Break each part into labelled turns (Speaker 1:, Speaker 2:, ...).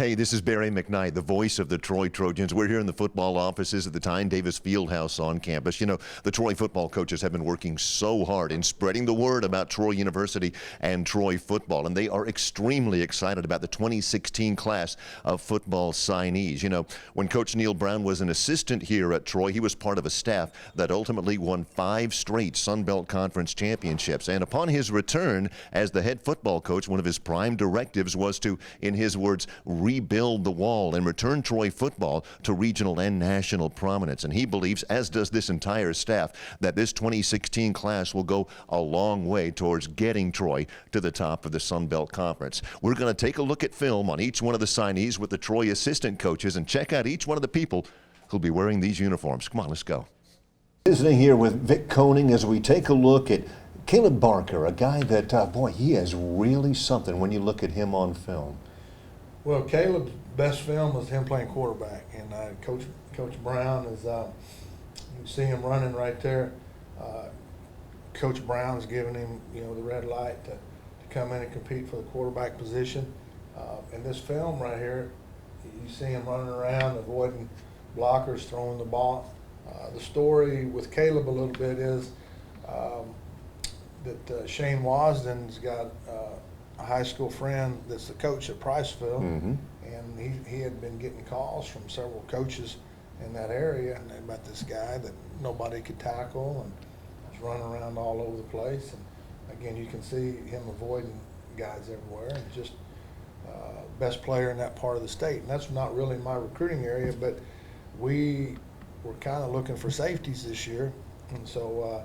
Speaker 1: Hey, this is Barry McKnight, the voice of the Troy Trojans. We're here in the football offices at the Tyne Davis Fieldhouse on campus. You know, the Troy football coaches have been working so hard in spreading the word about Troy University and Troy football, and they are extremely excited about the 2016 class of football signees. You know, when Coach Neil Brown was an assistant here at Troy, he was part of a staff that ultimately won 5 straight Sun Belt Conference championships. And upon his return as the head football coach, one of his prime directives was to, in his words, rebuild the wall and return Troy football to regional and national prominence. And he believes, as does this entire staff, that this 2016 class will go a long way towards getting Troy to the top of the Sun Belt Conference. We're going to take a look at film on each one of the signees with the Troy assistant coaches and check out each one of the people who'll be wearing these uniforms. Come on, let's go. Visiting here with Vic Koenig as we take a look at Caleb Barker, a guy that, boy, he is really something when you look at him on film.
Speaker 2: Well, Caleb's best film was him playing quarterback, and Coach Brown is, you see him running right there. Coach Brown's giving him, you know, the red light to come in and compete for the quarterback position. In this film right here, you see him running around, avoiding blockers, throwing the ball. The story with Caleb a little bit is that Shane Wasden's got a high school friend that's the coach at Priceville, and he had been getting calls from several coaches in that area and about this guy that nobody could tackle and was running around all over the place. And again, you can see him avoiding guys everywhere, and just best player in that part of the state. And that's not really my recruiting area, but we were kind of looking for safeties this year, and so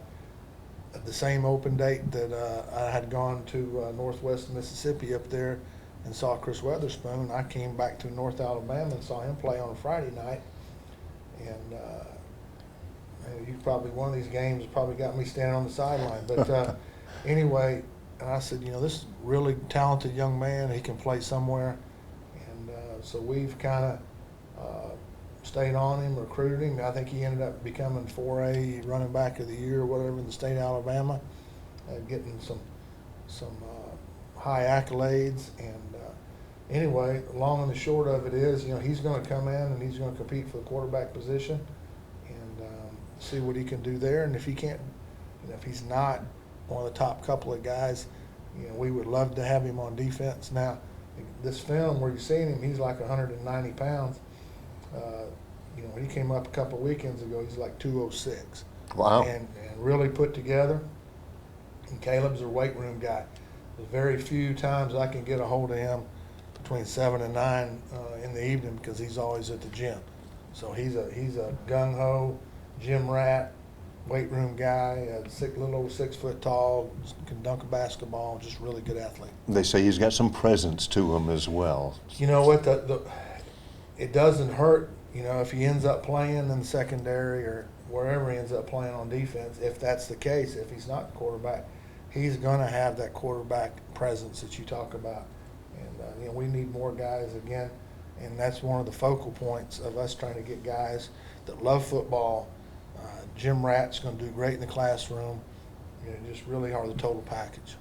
Speaker 2: at the same open date that I had gone to Northwest Mississippi up there and saw Chris Weatherspoon, I came back to North Alabama and saw him play on a Friday night. And you probably, one of these games probably got me standing on the sideline. But anyway, and I said, you know, this is a really talented young man. He can play somewhere. And so we've kind of stayed on him, recruited him. I think he ended up becoming 4A running back of the year or whatever in the state of Alabama, getting some high accolades. And anyway, long and the short of it is, you know, he's going to come in and he's going to compete for the quarterback position and see what he can do there. And if he can't, you know, if he's not one of the top couple of guys, you know, we would love to have him on defense. Now, this film where you're seeing him, he's like 190 pounds. You know, he came up a couple of weekends ago, he's like 206.
Speaker 1: Wow.
Speaker 2: And really put together. And Caleb's a weight room guy. There's very few times I can get a hold of him between 7 and 9 in the evening because he's always at the gym. So he's a gung-ho gym rat, weight room guy, little over 6 foot tall, can dunk a basketball, just really good athlete.
Speaker 1: They say he's got some presence to him as well.
Speaker 2: You know what, it doesn't hurt, you know, if he ends up playing in the secondary or wherever he ends up playing on defense. If that's the case, if he's not the quarterback, he's going to have that quarterback presence that you talk about. And you know, we need more guys again, and that's one of the focal points of us trying to get guys that love football. Gym rat's going to do great in the classroom. You know, just really are the total package.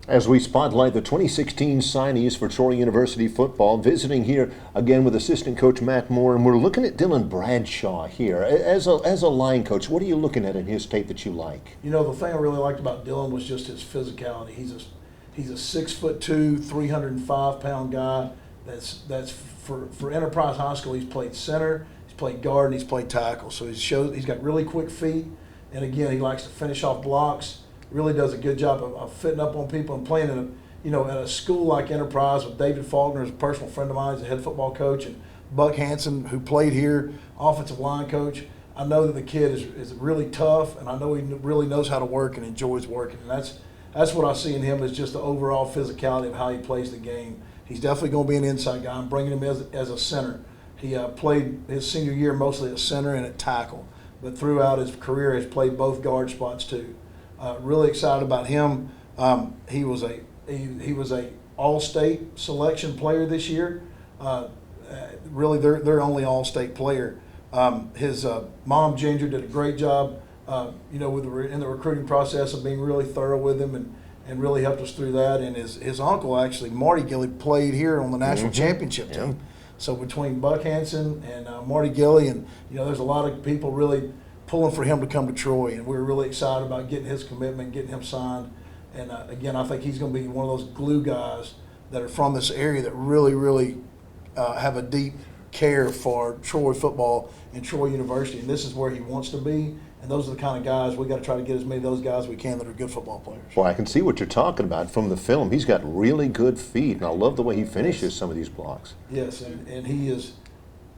Speaker 1: As we spotlight the 2016 signees for Troy University football, visiting here again with assistant coach Matt Moore, and we're looking at Dylan Bradshaw here. As a line coach, what are you looking at in his tape that you like?
Speaker 3: You know, the thing I really liked about Dylan was just his physicality. He's a 6'2", 305-pound guy. That's for Enterprise High School. He's played center, he's played guard, and he's played tackle. So he's got really quick feet, and again, he likes to finish off blocks. Really does a good job of fitting up on people and playing in at a school like Enterprise with David Faulkner, who's a personal friend of mine, he's a head football coach, and Buck Hansen, who played here, offensive line coach. I know that the kid is really tough, and I know he really knows how to work and enjoys working. And that's what I see in him, is just the overall physicality of how he plays the game. He's definitely going to be an inside guy. I'm bringing him as a center. He played his senior year mostly at center and at tackle, but throughout his career has played both guard spots too. Really excited about him. He was a All-State selection player this year. Really, their only All-State player. His mom Ginger did a great job you know, in the recruiting process of being really thorough with him and really helped us through that. And his uncle, actually, Marty Gilly, played here on the national championship team. So between Buck Hanson and Marty Gilly, and, you know, there's a lot of people really pulling for him to come to Troy. And we're really excited about getting his commitment, getting him signed. And, again, I think he's going to be one of those glue guys that are from this area that really, really have a deep care for Troy football and Troy University. And this is where he wants to be. And those are the kind of guys, we got to try to get as many of those guys we can that are good football players.
Speaker 1: Well, I can see what you're talking about from the film. He's got really good feet, and I love the way he finishes some of these blocks.
Speaker 3: Yes, and he is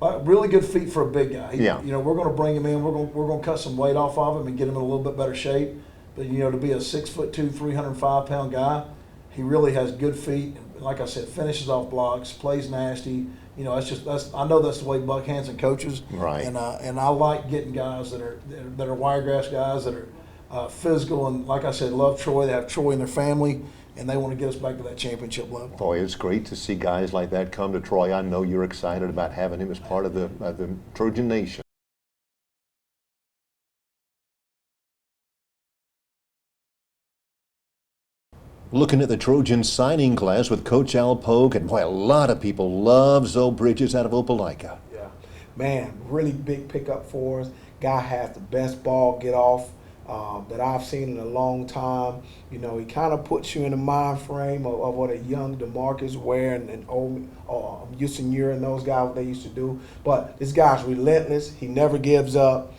Speaker 3: really good feet for a big guy.
Speaker 1: Yeah.
Speaker 3: You know, we're going to bring him in. We're going to cut some weight off of him and get him in a little bit better shape. But, you know, to be a 6'2", 305-pound guy, he really has good feet. And like I said, finishes off blocks, plays nasty. You know, I know that's the way Buck Hanson coaches.
Speaker 1: Right.
Speaker 3: And I like getting guys that are wiregrass guys that are physical and, like I said, love Troy. They have Troy in their family, and they want to get us back to that championship level.
Speaker 1: Boy, it's great to see guys like that come to Troy. I know you're excited about having him as part of the Trojan Nation. Looking at the Trojan signing class with Coach Al Pogue, and boy, a lot of people love Zoe Bridges out of Opelika.
Speaker 4: Yeah, man, really big pickup for us. Guy has the best ball get off that I've seen in a long time. You know, he kind of puts you in the mind frame of what a young DeMarcus Ware and old Houston Ure and those guys, what they used to do. But this guy's relentless. He never gives up.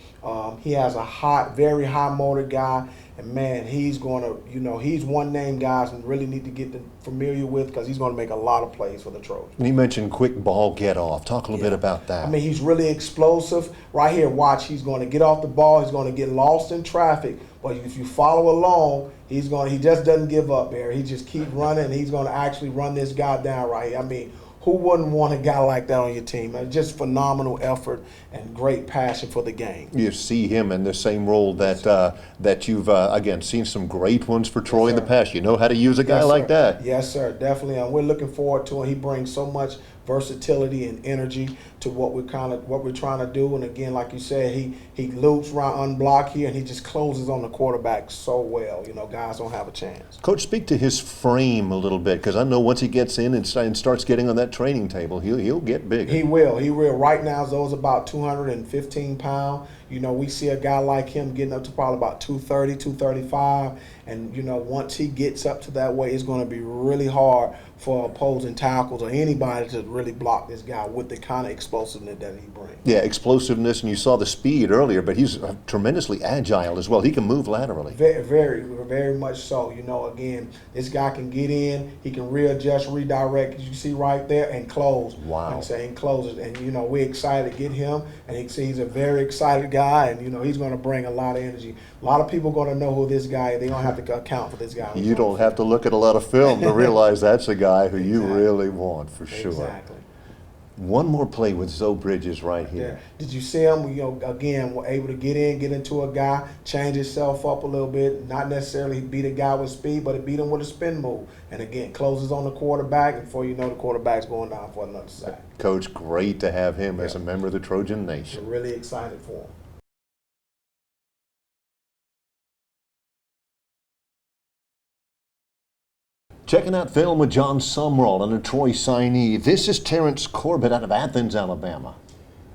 Speaker 4: He has a very high motor guy. And man, he's going to, you know, he's one name guys and really need to get familiar with because he's going to make a lot of plays for the Trojans.
Speaker 1: And you mentioned quick ball get off. Talk a little bit about that.
Speaker 4: I mean, he's really explosive. Right here, watch, he's going to get off the ball. He's going to get lost in traffic. But if you follow along, he just doesn't give up there. He just keep running, and he's going to actually run this guy down right here. I mean, who wouldn't want a guy like that on your team? Just phenomenal effort and great passion for the game.
Speaker 1: You see him in the same role that you've, again, seen some great ones for Troy in the past. You know how to use a guy like that.
Speaker 4: Yes, sir, definitely. And we're looking forward to it. He brings so much versatility and energy to what we're trying to do. And again, like you said, he loops right unblocked here, and he just closes on the quarterback so well. You know, guys don't have a chance.
Speaker 1: Coach, speak to his frame a little bit, because I know once he gets in and starts getting on that training table, he'll get bigger.
Speaker 4: He will. Right now, Zoe's about 215 pounds. You know, we see a guy like him getting up to probably about 230, 235. And, you know, once he gets up to that weight, it's going to be really hard for opposing tackles or anybody to really block this guy with the kind of explosiveness that he brings.
Speaker 1: Yeah, explosiveness, and you saw the speed earlier, but he's tremendously agile as well. He can move laterally.
Speaker 4: Very, very, very much so. You know, again, this guy can get in, he can readjust, redirect, as you see right there, and close.
Speaker 1: Wow.
Speaker 4: Like I say, and closes. And, you know, we're excited to get him, and you can see he's a very excited guy, and, you know, he's going to bring a lot of energy. A lot of people are going to know who this guy is. They're going to have to account for this guy.
Speaker 1: You don't have to look at a lot of film to realize that's a guy who you really want, for sure.
Speaker 4: Exactly.
Speaker 1: One more play with Zoe Bridges right here.
Speaker 4: Did you see him? You know, again, we're able to get into a guy, change himself up a little bit, not necessarily beat a guy with speed, but it beat him with a spin move. And again, closes on the quarterback, and before you know, the quarterback's going down for another sack.
Speaker 1: Coach, great to have him as a member of the Trojan Nation.
Speaker 4: We're really excited for him.
Speaker 1: Checking out film with John Sumrall and a Troy signee. This is Terrence Corbett out of Athens, Alabama.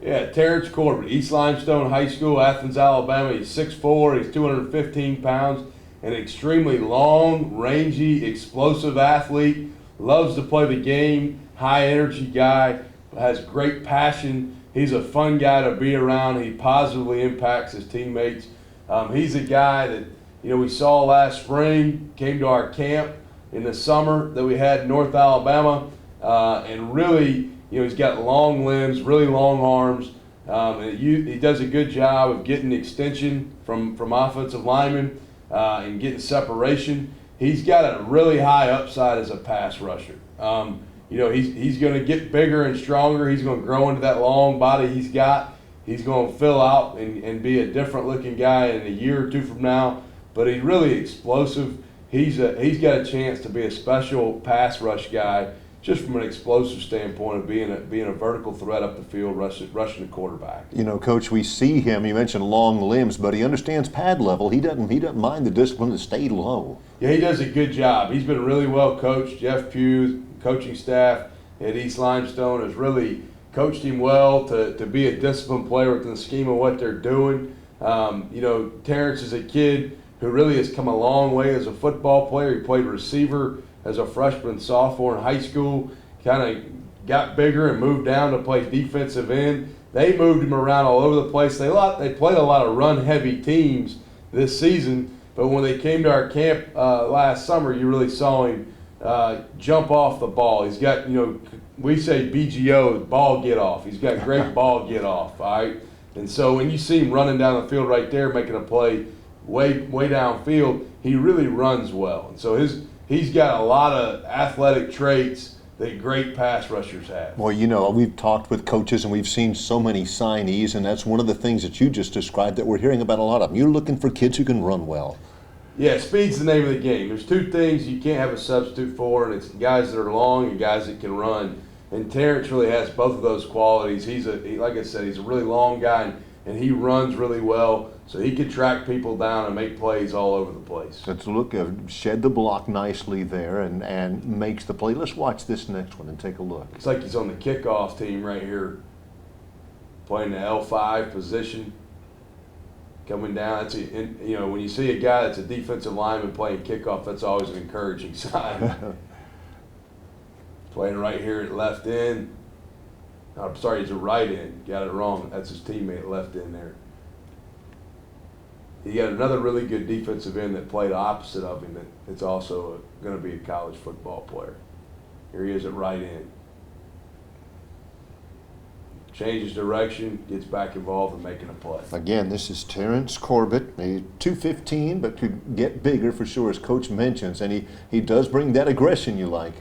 Speaker 5: Yeah, Terrence Corbett, East Limestone High School, Athens, Alabama. He's 6'4", he's 215 pounds, an extremely long, rangy, explosive athlete. Loves to play the game, high energy guy, has great passion. He's a fun guy to be around. He positively impacts his teammates. He's a guy that, you know, we saw last spring, came to our camp in the summer that we had in North Alabama, and really, you know, he's got long limbs, really long arms, and he does a good job of getting extension from offensive linemen and getting separation. He's got a really high upside as a pass rusher. You know, he's going to get bigger and stronger. He's going to grow into that long body he's got. He's going to fill out and be a different looking guy in a year or two from now, but he's really explosive. He's got a chance to be a special pass rush guy, just from an explosive standpoint of being a vertical threat up the field, rushing the quarterback.
Speaker 1: You know, Coach, we see him. You mentioned long limbs, but he understands pad level. He doesn't mind the discipline to stay low.
Speaker 5: Yeah, he does a good job. He's been really well coached. Jeff Pugh, coaching staff at East Limestone, has really coached him well to be a disciplined player within the scheme of what they're doing. You know, Terrence is a kid who really has come a long way as a football player. He played receiver as a freshman and sophomore in high school, kind of got bigger and moved down to play defensive end. They moved him around all over the place. They played a lot of run-heavy teams this season, but when they came to our camp last summer, you really saw him jump off the ball. He's got, you know, we say BGO, ball get off. He's got great ball get off, all right? And so when you see him running down the field right there, making a play way downfield, he really runs well. And so he's got a lot of athletic traits that great pass rushers have.
Speaker 1: Well, you know, we've talked with coaches and we've seen so many signees, and that's one of the things that you just described that we're hearing about a lot of them. You're looking for kids who can run well.
Speaker 5: Yeah, speed's the name of the game. There's two things you can't have a substitute for, and it's guys that are long and guys that can run. And Terrence really has both of those qualities. Like I said, he's a really long guy, and he runs really well, so he can track people down and make plays all over the place.
Speaker 1: Let's look, shed the block nicely there and makes the play. Let's watch this next one and take a look.
Speaker 5: It's like he's on the kickoff team right here, playing the L5 position, coming down. You know, when you see a guy that's a defensive lineman playing kickoff, that's always an encouraging sign. Playing right here at left end. I'm sorry, he's a right end. Got it wrong. That's his teammate left end there. He got another really good defensive end that played opposite of him that's also going to be a college football player. Here he is at right end. Changes direction, gets back involved in making a play.
Speaker 1: Again, this is Terrence Corbett, a 215, but could get bigger for sure, as Coach mentions, and he does bring that aggression you like.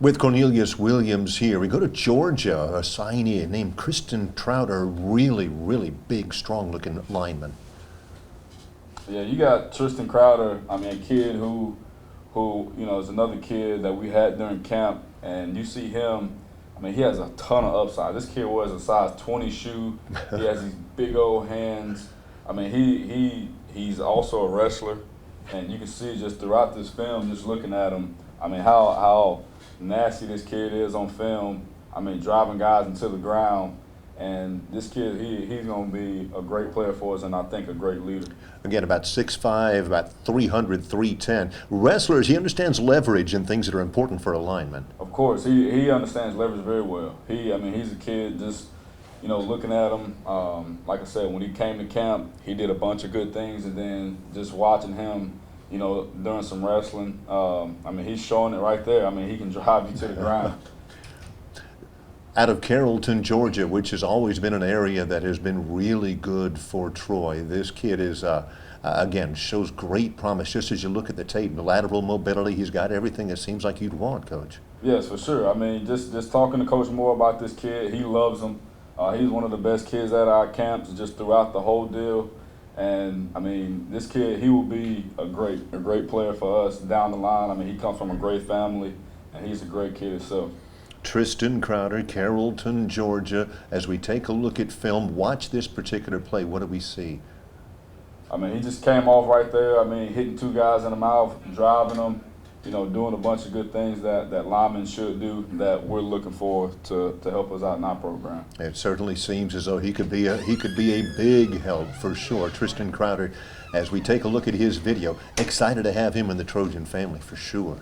Speaker 1: With Cornelius Williams here, we go to Georgia, a signee named Tristan Crowder, really big, strong-looking lineman.
Speaker 6: Yeah, you got Tristan Crowder, I mean, a kid who you know, is another kid that we had during camp, and you see him, I mean, he has a ton of upside. This kid wears a size 20 shoe. He has these big old hands. I mean, he's also a wrestler, and you can see just throughout this film, just looking at him, I mean, how nasty this kid is on film. I mean, driving guys into the ground. And this kid, he's going to be a great player for us, and I think a great leader.
Speaker 1: Again, about 6'5", about 300, 310. Wrestlers, he understands leverage and things that are important for a lineman.
Speaker 6: Of course, he understands leverage very well. I mean, he's a kid just, you know, looking at him, like I said, when he came to camp, he did a bunch of good things, and then just watching him, you know, during some wrestling, I mean, he's showing it right there. I mean, he can drive you to the ground.
Speaker 1: Out of Carrollton, Georgia, which has always been an area that has been really good for Troy. This kid is, again, shows great promise. Just as you look at the tape, the lateral mobility, he's got everything it seems like you'd want, Coach.
Speaker 6: Yes, for sure. I mean, just talking to Coach Moore about this kid, he loves him. He's one of the best kids at our camps just throughout the whole deal. And, I mean, this kid, he will be a great player for us down the line. I mean, he comes from a great family, and he's a great kid himself.
Speaker 1: Tristan Crowder, Carrollton, Georgia. As we take a look at film, watch this particular play. What do we see?
Speaker 6: I mean, he just came off right there. I mean, hitting two guys in the mouth, driving them, you know, doing a bunch of good things that linemen should do that we're looking for to help us out in our program.
Speaker 1: It certainly seems as though he could be a big help for sure. Tristan Crowder, as we take a look at his video, excited to have him in the Trojan family for sure.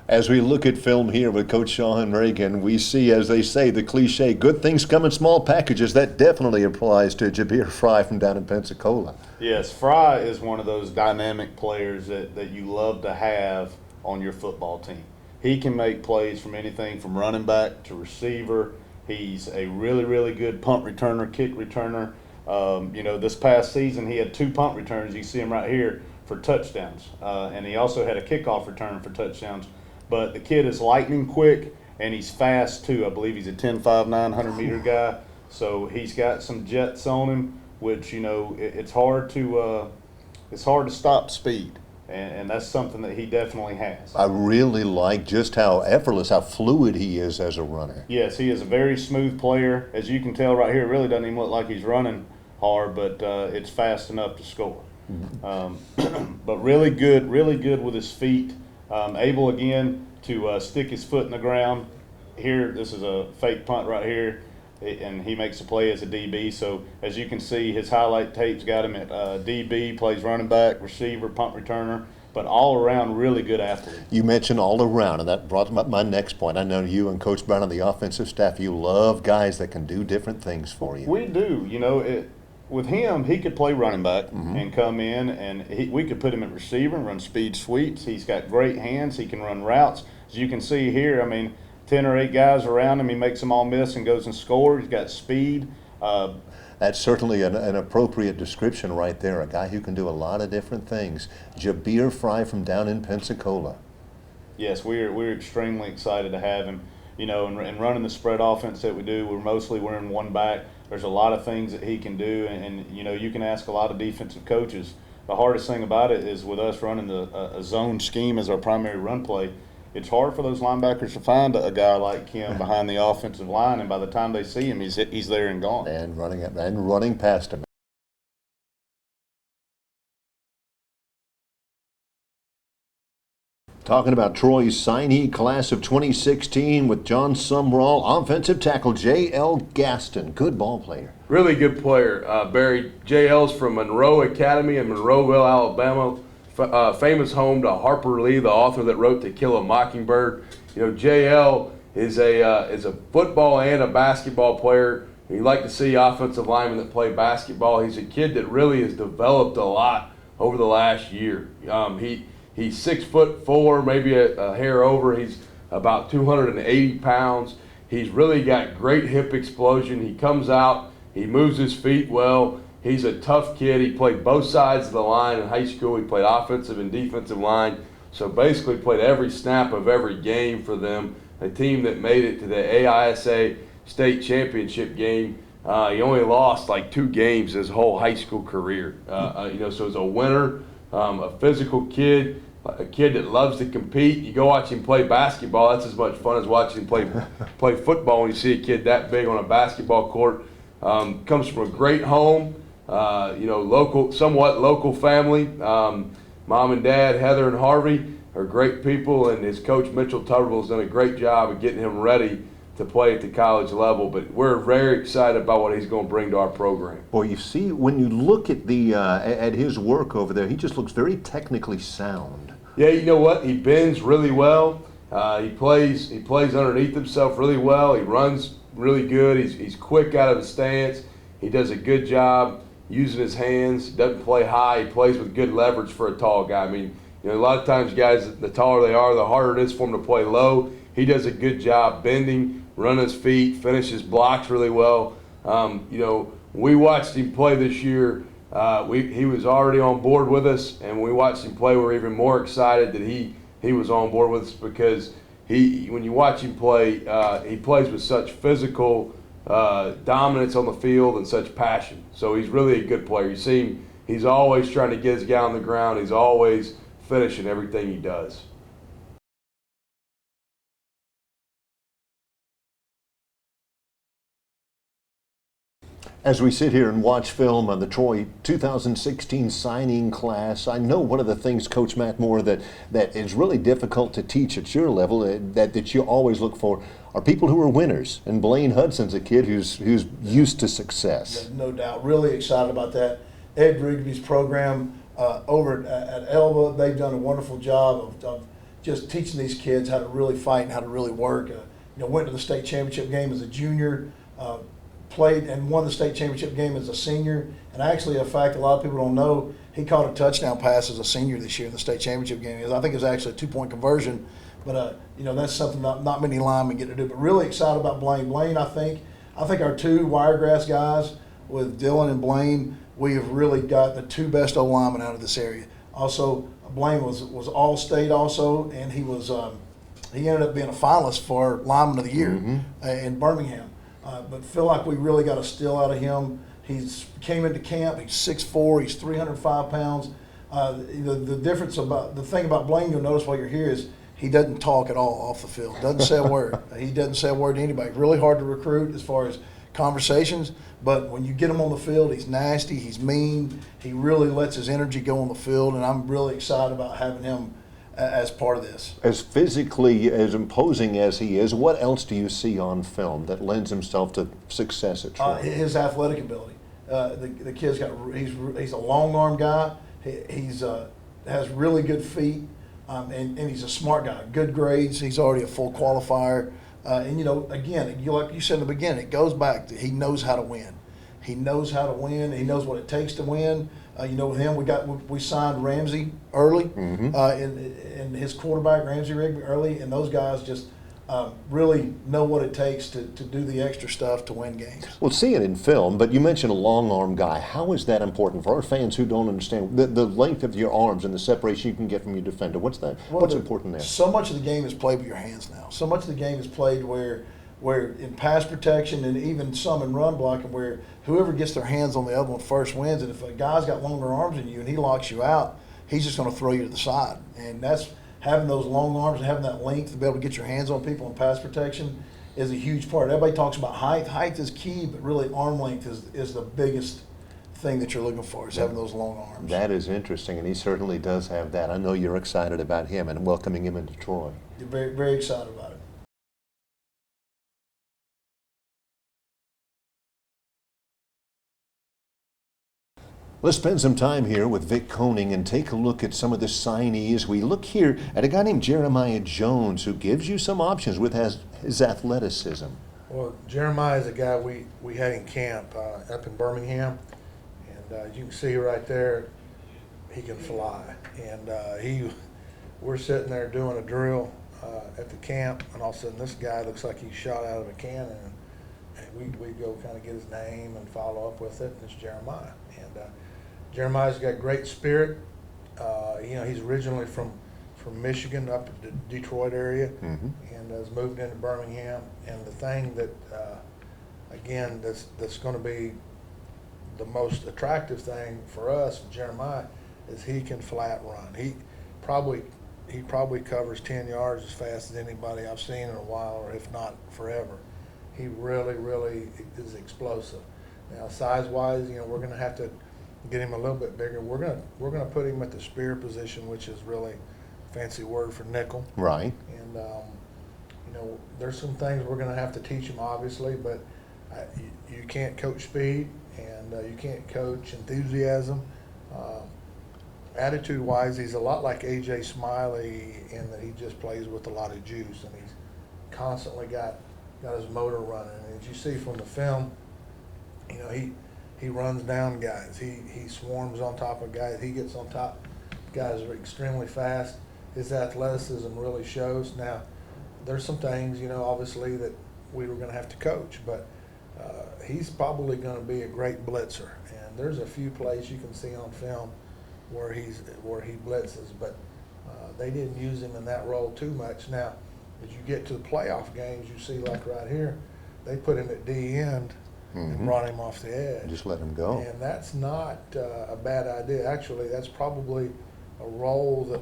Speaker 1: As we look at film here with Coach Sean Reagan, we see, as they say, the cliche, good things come in small packages. That definitely applies to Jabir Fry from down in Pensacola.
Speaker 7: Yes, Fry is one of those dynamic players that you love to have on your football team. He can make plays from anything from running back to receiver. He's a really good punt returner, kick returner. You know, this past season he had 2 punt returns. You see him right here for touchdowns. And he also had a kickoff return for touchdowns. But the kid is lightning quick, and he's fast too. I believe he's a 10.5, 900-meter guy. So he's got some jets on him, which, you know, it's hard to stop speed, and that's something that he definitely has.
Speaker 1: I really like just how effortless, how fluid he is as a runner.
Speaker 7: Yes, he is a very smooth player. As you can tell right here, it really doesn't even look like he's running hard, but it's fast enough to score. But really good with his feet. Able again to stick his foot in the ground. Here, this is a fake punt right here, and he makes a play as a DB. So as you can see, his highlight tape's got him at DB, plays running back, receiver, punt returner, but all around really good athlete.
Speaker 1: You mentioned all around, and that brought up my next point. I know you and Coach Brown on the offensive staff, you love guys that can do different things for you.
Speaker 7: We do. You know, with him, he could play running back and come in, and we could put him at receiver and run speed sweeps. He's got great hands. He can run routes. As you can see here, I mean, 10 or 8 guys around him. He makes them all miss and goes and scores. He's got speed.
Speaker 1: That's certainly an appropriate description right there, a guy who can do a lot of different things. Jabir Fry from down in Pensacola.
Speaker 7: Yes, we're extremely excited to have him. You know, and running the spread offense that we do, we're in one back. There's a lot of things that he can do, and you know, you can ask a lot of defensive coaches. The hardest thing about it is with us running a zone scheme as our primary run play, it's hard for those linebackers to find a guy like him behind the offensive line, and by the time they see him, he's there and gone.
Speaker 1: And running past him. Talking about Troy's signee class of 2016 with John Sumrall, offensive tackle J.L. Gaston. Good ball player.
Speaker 5: Really good player. Barry, JL's from Monroe Academy in Monroeville, Alabama. Famous home to Harper Lee, the author that wrote To Kill a Mockingbird. You know, JL is a football and a basketball player. You like to see offensive linemen that play basketball. He's a kid that really has developed a lot over the last year. He's 6'4", maybe a hair over. He's about 280 pounds. He's really got great hip explosion. He comes out, he moves his feet well. He's a tough kid. He played both sides of the line in high school. He played offensive and defensive line. So basically played every snap of every game for them, a team that made it to the AISA state championship game. He only lost like 2 games his whole high school career. You know, so he's a winner, a physical kid, a kid that loves to compete. You go watch him play basketball, that's as much fun as watching him play football when you see a kid that big on a basketball court. Comes from a great home. You know, somewhat local family. Mom and Dad, Heather and Harvey, are great people, and his coach Mitchell Tuberville has done a great job of getting him ready to play at the college level. But we're very excited about what he's going to bring to our program.
Speaker 1: Boy, you see, when you look at at his work over there, he just looks very technically sound.
Speaker 5: Yeah, you know what? He bends really well. He plays underneath himself really well. He runs really good. He's quick out of the stance. He does a good job using his hands. Doesn't play high. He plays with good leverage for a tall guy. I mean, you know, a lot of times guys, the taller they are, the harder it is for them to play low. He does a good job bending, running his feet, finishes blocks really well. You know, we watched him play this year. He was already on board with us, and when we watched him play, we were even more excited that he was on board with us, because when you watch him play, he plays with such physical dominance on the field and such passion. So he's really a good player. You see him, he's always trying to get his guy on the ground. He's always finishing everything he does.
Speaker 1: As we sit here and watch film on the Troy 2016 signing class, I know one of the things, Coach Matt Moore, that is really difficult to teach at your level, that you always look for, are people who are winners. And Blaine Hudson's a kid who's used to success.
Speaker 3: Yeah, no doubt. Really excited about that. Ed Rigby's program over at Elba, they've done a wonderful job of just teaching these kids how to really fight and how to really work. You know, went to the state championship game as a junior. Played and won the state championship game as a senior. And actually, a fact a lot of people don't know, he caught a touchdown pass as a senior this year in the state championship game. I think it was actually a 2-point conversion. But, you know, that's something not many linemen get to do. But really excited about Blaine. Blaine, I think our 2 Wiregrass guys with Dylan and Blaine, we have really got the 2 best O-linemen out of this area. Also, Blaine was All-State also, and he was he ended up being a finalist for Lineman of the Year in Birmingham. But feel like we really got a steal out of him. He's came into camp. He's 6'4". He's 305 pounds. The difference about the thing about Blaine, you'll notice while you're here, is he doesn't talk at all off the field. Doesn't say a word. He doesn't say a word to anybody. Really hard to recruit as far as conversations. But when you get him on the field, he's nasty. He's mean. He really lets his energy go on the field, and I'm really excited about having him as part of this.
Speaker 1: As physically as imposing as he is, what else do you see on film that lends himself to success at Troy?
Speaker 3: His athletic ability. The kid's got he's a long arm guy. He's has really good feet, and he's a smart guy. Good grades. He's already a full qualifier. And you know, again, like you said in the beginning, it goes back to he knows how to win. He knows how to win. He knows what it takes to win. You know, with him, we signed RAMSEY early, and his quarterback RAMSEY RIGRY early, and those guys just really know what it takes to do the extra stuff to win games.
Speaker 1: We'll see it in film, but you mentioned a long arm guy. How is that important for our fans who don't understand the length of your arms and the separation you can get from your defender? What's important there?
Speaker 3: So much of the game is played with your hands now. So much of the game is played where in pass protection and even some in run blocking, where whoever gets their hands on the other one first wins. And if a guy's got longer arms than you and he locks you out, he's just going to throw you to the side. And that's having those long arms and having that length to be able to get your hands on people in pass protection is a huge part. Everybody talks about height. Height is key, but really arm length is the biggest thing that you're looking for, is having those long arms.
Speaker 1: That is interesting, and he certainly does have that. I know you're excited about him and welcoming him into Troy.
Speaker 3: You're very, very excited about it.
Speaker 1: Let's spend some time here with Vic Koning and take a look at some of the signees. We look here at a guy named Jeremiah Jones, who gives you some options with his athleticism.
Speaker 2: Well, Jeremiah is a guy we had in camp up in Birmingham, and as you can see right there, he can fly. And we're sitting there doing a drill at the camp, and all of a sudden this guy looks like he's shot out of a cannon. And we go kind of get his name and follow up with it, and it's Jeremiah. And Jeremiah's got great spirit. You know, he's originally from Michigan, up in the Detroit area, and has moved into Birmingham. And the thing that, again, that's going to be the most attractive thing for us, Jeremiah, is he can flat run. He probably covers 10 yards as fast as anybody I've seen in a while, or if not forever. He really, really is explosive. Now, size-wise, you know, we're going to have to get him a little bit bigger. We're going to put him at the spear position, which is really a fancy word for nickel.
Speaker 1: Right.
Speaker 2: And you know, there's some things we're going to have to teach him, obviously, but you can't coach speed, and you can't coach enthusiasm. Attitude-wise, he's a lot like A.J. Smiley in that he just plays with a lot of juice, and he's constantly got his motor running. And as you see from the film, you know, he runs down guys. He swarms on top of guys. He gets on top. Guys are extremely fast. His athleticism really shows. Now, there's some things, you know, obviously that we were going to have to coach, but he's probably going to be a great blitzer. And there's a few plays you can see on film where he blitzes, but they didn't use him in that role too much. Now, as you get to the playoff games, you see like right here, they put him at D end and brought him off the edge.
Speaker 1: Just let him go.
Speaker 2: And that's not a bad idea. Actually, that's probably a role that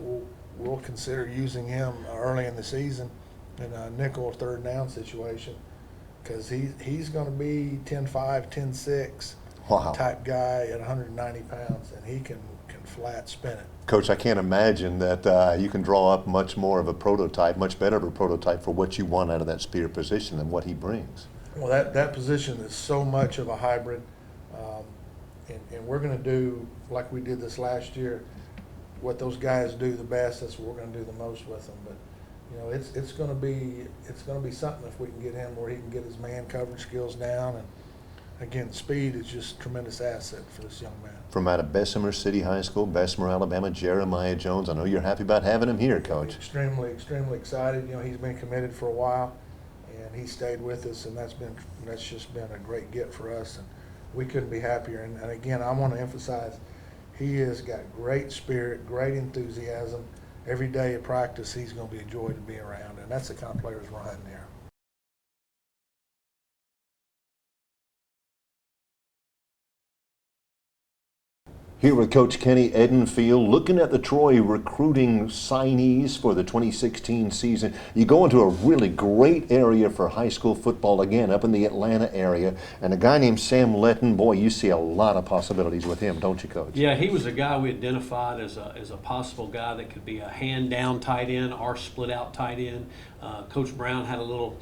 Speaker 2: we'll consider using him early in the season in a nickel or third down situation, because he's going to be 10'5", 10'6",
Speaker 1: wow,
Speaker 2: type guy at 190 pounds, and he can flat spin it.
Speaker 1: Coach, I can't imagine that you can draw up much more of a prototype, much better of a prototype for what you want out of that spear position than what he brings.
Speaker 2: Well, that position is so much of a hybrid, and we're going to do, like we did this last year, what those guys do the best. That's what we're going to do the most with them. But you know, it's going to be something if we can get him where he can get his man coverage skills down. And again, speed is just a tremendous asset for this young man.
Speaker 1: From out of Bessemer City High School, Bessemer, Alabama, Jeremiah Jones. I know you're happy about having him here, Coach.
Speaker 2: Extremely, extremely excited. You know, he's been committed for a while, and he stayed with us, and that's just been a great get for us, and we couldn't be happier. And again, I want to emphasize, he has got great spirit, great enthusiasm, every day of practice, he's going to be a joy to be around, and that's the kind of players we're hunting there.
Speaker 1: Here with Coach Kenny Edenfield, looking at the Troy recruiting signees for the 2016 season. You go into a really great area for high school football, again, up in the Atlanta area. And a guy named Sam Letton, boy, you see a lot of possibilities with him, don't you, Coach?
Speaker 8: Yeah, he was a guy we identified as a possible guy that could be a hand-down tight end or split-out tight end. Coach Brown had a little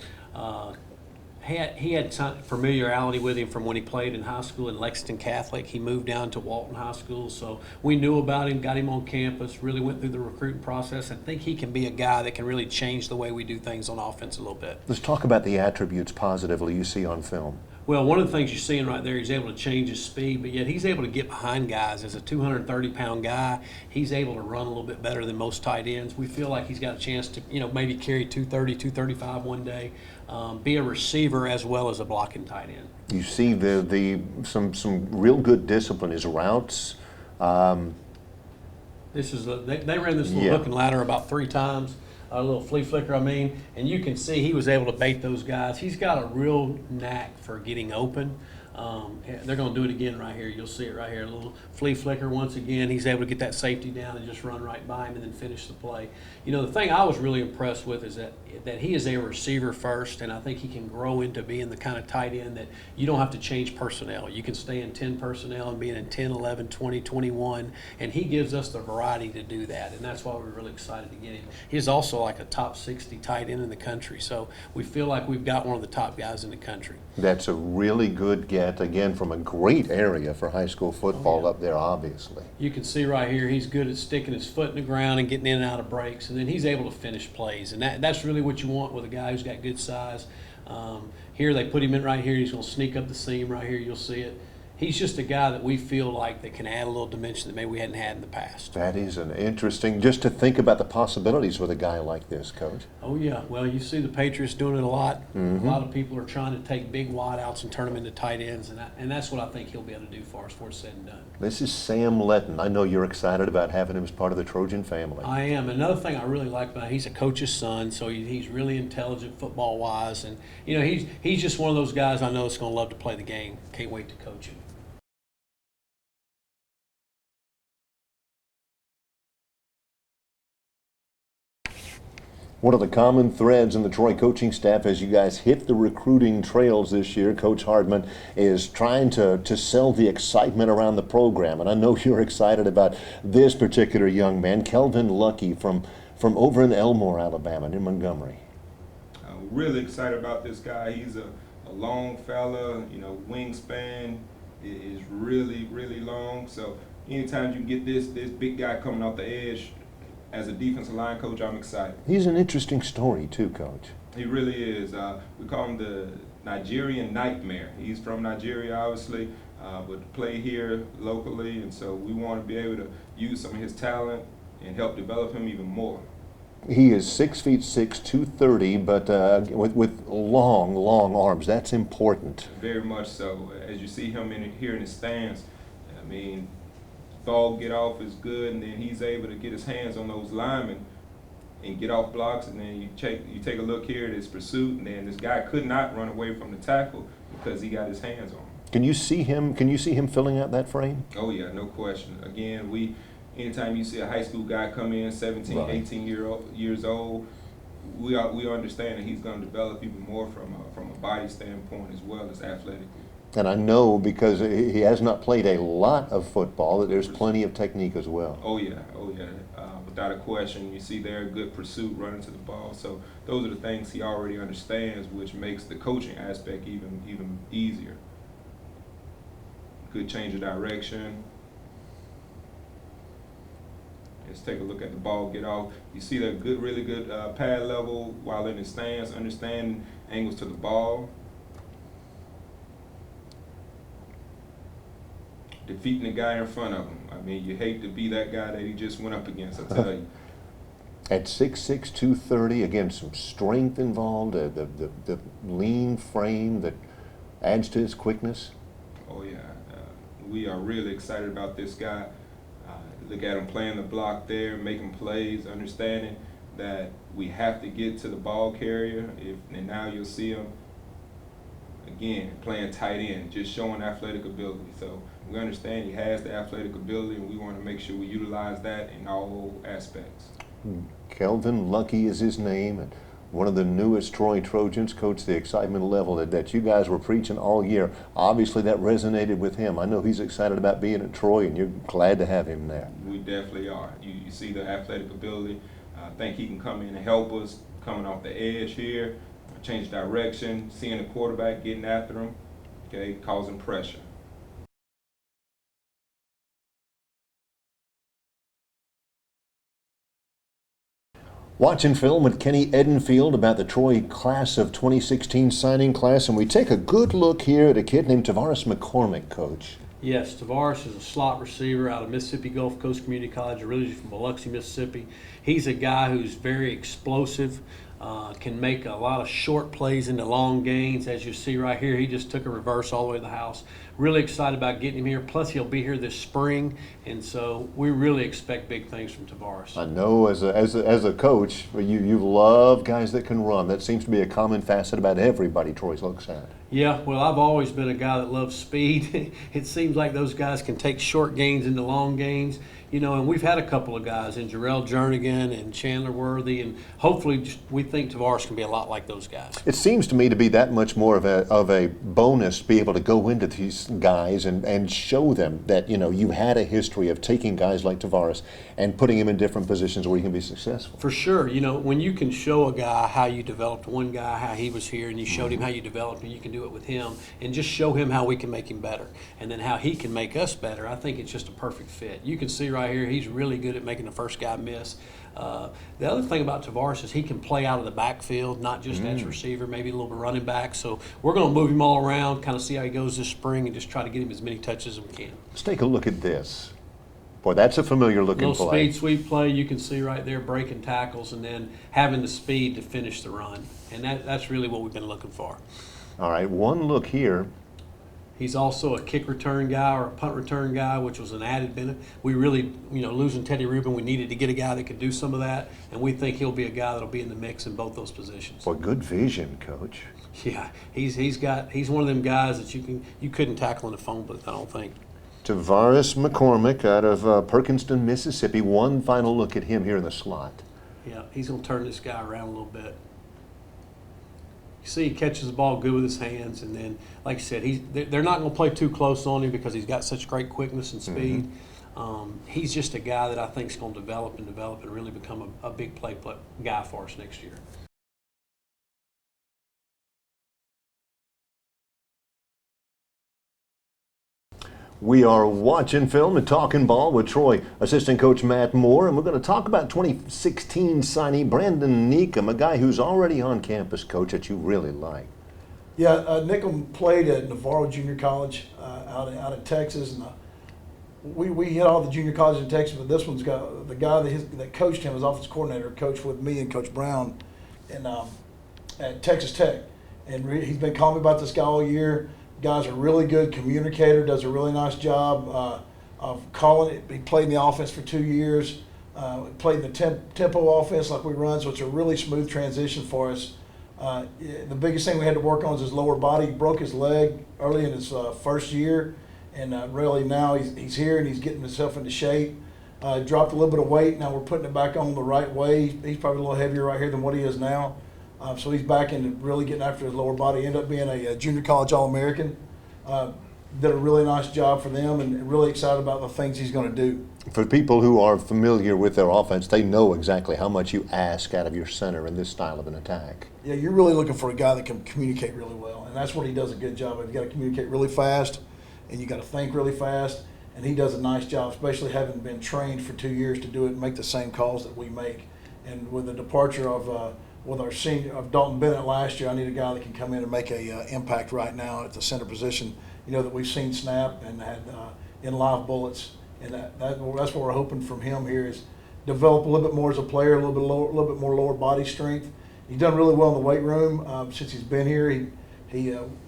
Speaker 8: he had some familiarity with him from when he played in high school in Lexington Catholic. He moved down to Walton High School, so we knew about him, got him on campus, really went through the recruiting process. I think he can be a guy that can really change the way we do things on offense a little bit.
Speaker 1: Let's talk about the attributes positively you see on film.
Speaker 8: Well, one of the things you're seeing right there, he's able to change his speed, but yet he's able to get behind guys. As a 230-pound guy, he's able to run a little bit better than most tight ends. We feel like he's got a chance to, maybe carry 230, 235 one day, be a receiver as well as a blocking tight end.
Speaker 1: You see some real good discipline. His routes.
Speaker 8: This is they ran this little hook and ladder about 3 times. A little flea flicker, and you can see he was able to bait those guys. He's got a real knack for getting open. They're going to do it again right here. You'll see it right here. A little flea flicker once again. He's able to get that safety down and just run right by him and then finish the play. The thing I was really impressed with is that he is a receiver first, and I think he can grow into being the kind of tight end that you don't have to change personnel. You can stay in 10 personnel and be in 10, 11, 20, 21, and he gives us the variety to do that, and that's why we're really excited to get him. He's also like a top 60 tight end in the country, so we feel like we've got one of the top guys in the country.
Speaker 1: That's a really good get, again, from a great area for high school football up there, obviously.
Speaker 8: You can see right here he's good at sticking his foot in the ground and getting in and out of breaks, and then he's able to finish plays, and that's really what you want with a guy who's got good size. Here they put him in right here. He's going to sneak up the seam right here. You'll see it. He's just a guy that we feel like that can add a little dimension that maybe we hadn't had in the past.
Speaker 1: That is an interesting, just to think about the possibilities with a guy like this, Coach.
Speaker 8: Oh, yeah. Well, you see the Patriots doing it a lot. A lot of people are trying to take big wideouts and turn them into tight ends, and that's what I think he'll be able to do for us before it's said and done.
Speaker 1: This is Sam Letton. I know you're excited about having him as part of the Trojan family.
Speaker 8: I am. Another thing I really like about him, he's a coach's son, so he's really intelligent football-wise, and he's just one of those guys I know that's going to love to play the game. Can't wait to coach him.
Speaker 1: One of the common threads in the Troy coaching staff as you guys hit the recruiting trails this year, Coach Hardman, is trying to sell the excitement around the program. And I know you're excited about this particular young man, Kelvin Lucky from over in Elmore, Alabama, near Montgomery.
Speaker 9: Really excited about this guy. He's a long fella, wingspan is really, really long. So anytime you get this big guy coming off the edge, as a defensive line coach, I'm excited.
Speaker 1: He's an interesting story too, Coach.
Speaker 9: He really is. We call him the Nigerian nightmare. He's from Nigeria, obviously, but play here locally, and so we want to be able to use some of his talent and help develop him even more.
Speaker 1: He is 6'6", 230, but with long arms. That's important.
Speaker 9: Very much so. As you see him here in his stance, ball get off is good, and then he's able to get his hands on those linemen and get off blocks, and then you take a look here at his pursuit, and then this guy could not run away from the tackle because he got his hands on him.
Speaker 1: Can you see him filling out that frame?
Speaker 9: Oh yeah, no question. Again, anytime you see a high school guy come in 17, right. 18 years old, we understand that he's going to develop even more from a body standpoint as well as athletically.
Speaker 1: And I know, because he has not played a lot of football, that there's plenty of technique as well.
Speaker 9: Oh yeah. Without a question. You see there, good pursuit, running to the ball. So those are the things he already understands, which makes the coaching aspect even easier. Good change of direction. Let's take a look at the ball get off. You see that really good pad level while in his stance, understanding angles to the ball. Defeating the guy in front of him. You hate to be that guy that he just went up against, I tell you.
Speaker 1: At 6'6", 230, again, some strength involved, the lean frame that adds to his quickness.
Speaker 9: Oh yeah, we are really excited about this guy. look at him playing the block there, making plays, understanding that we have to get to the ball carrier. And now you'll see him again playing tight end, just showing athletic ability. So we understand he has the athletic ability, and we want to make sure we utilize that in all aspects.
Speaker 1: Kelvin Lucky is his name, and one of the newest Troy Trojans. Coach, the excitement level that you guys were preaching all year, obviously that resonated with him. I know he's excited about being at Troy, and you're glad to have him there.
Speaker 9: We definitely are. You see the athletic ability. I think he can come in and help us coming off the edge here, change direction, seeing the quarterback, getting after him, okay, causing pressure.
Speaker 1: Watching film with Kenny Edenfield about the Troy class of 2016 signing class, and we take a good look here at a kid named Tavares McCormick, Coach.
Speaker 8: Yes, Tavares is a slot receiver out of Mississippi Gulf Coast Community College, originally from Biloxi, Mississippi. He's a guy who's very explosive, can make a lot of short plays into long gains. As you see right here, he just took a reverse all the way to the house. Really excited about getting him here. Plus, he'll be here this spring, and so we really expect big things from Tavares.
Speaker 1: I know as a coach, you love guys that can run. That seems to be a common facet about everybody Troy looks at.
Speaker 8: Yeah, well, I've always been a guy that loves speed. It seems like those guys can take short gains into long gains, you know, and we've had a couple of guys in Jarrell Jernigan and Chandler Worthy, and hopefully we think Tavares can be a lot like those guys.
Speaker 1: It seems to me to be that much more of a bonus to be able to go into these guys and show them that, you know, you had a history of taking guys like Tavares and putting him in different positions where he can be successful.
Speaker 8: For sure. You know, when you can show a guy how you developed one guy, how he was here, and you showed him how you developed, and you can do it with him, and just show him how we can make him better, and then how he can make us better, I think it's just a perfect fit. You can see right here, he's really good at making the first guy miss. The other thing about Tavares is he can play out of the backfield, not just as receiver, maybe a little bit running back. So we're going to move him all around, kind of see how he goes this spring, and just try to get him as many touches as we can.
Speaker 1: Let's take a look at this. Boy, that's a familiar looking
Speaker 8: Little
Speaker 1: play.
Speaker 8: speed sweep play, you can see right there, breaking tackles, and then having the speed to finish the run. And that's really what we've been looking for.
Speaker 1: All right, one look here.
Speaker 8: He's also a kick return guy or a punt return guy, which was an added benefit. We really, you know, losing Teddy Rubin, we needed to get a guy that could do some of that, and we think he'll be a guy that'll be in the mix in both those positions.
Speaker 1: Boy, good vision, Coach.
Speaker 8: Yeah, he's one of them guys that you couldn't tackle in a phone booth, I don't think.
Speaker 1: Tavares McCormick out of Perkinston, Mississippi. One final look at him here in the slot.
Speaker 8: Yeah, he's going to turn this guy around a little bit. You see he catches the ball good with his hands, and then, like I said, they're not going to play too close on him because he's got such great quickness and speed. He's just a guy that I think is going to develop and really become a big play guy for us next year.
Speaker 1: We are watching film and talking ball with Troy assistant coach Matt Moore, and we're going to talk about 2016 signee Brandon NICCOM, a guy who's already on campus, Coach, that you really like.
Speaker 3: Yeah, NICCOM played at Navarro Junior College out in Texas, and we hit all the junior colleges in Texas, but this one's got the guy that coached him, his offense coordinator, coached with me and Coach Brown at Texas Tech, and he's been calling me about this guy all year. Guy's a really good communicator, does a really nice job of calling it. He played in the offense for 2 years, played in the tempo offense like we run, so it's a really smooth transition for us. The biggest thing we had to work on is his lower body. He broke his leg early in his first year, and really now he's here and he's getting himself into shape. Dropped a little bit of weight. Now we're putting it back on the right way. He's probably a little heavier right here than what he is now. So he's back into really getting after his lower body. Ended up being a junior college All-American. Did a really nice job for them, and really excited about the things he's going to do.
Speaker 1: For people who are familiar with their offense, they know exactly how much you ask out of your center in this style of an attack.
Speaker 3: Yeah, you're really looking for a guy that can communicate really well, and that's what he does a good job of. You got to communicate really fast, and you got to think really fast, and he does a nice job, especially having been trained for 2 years to do it and make the same calls that we make. And with the departure of with our senior of Dalton Bennett last year, I need a guy that can come in and make a impact right now at the center position. You know, that we've seen snap and had in live bullets, and that's what we're hoping from him here is develop a little bit more as a player, a little bit more lower body strength. He's done really well in the weight room since he's been here.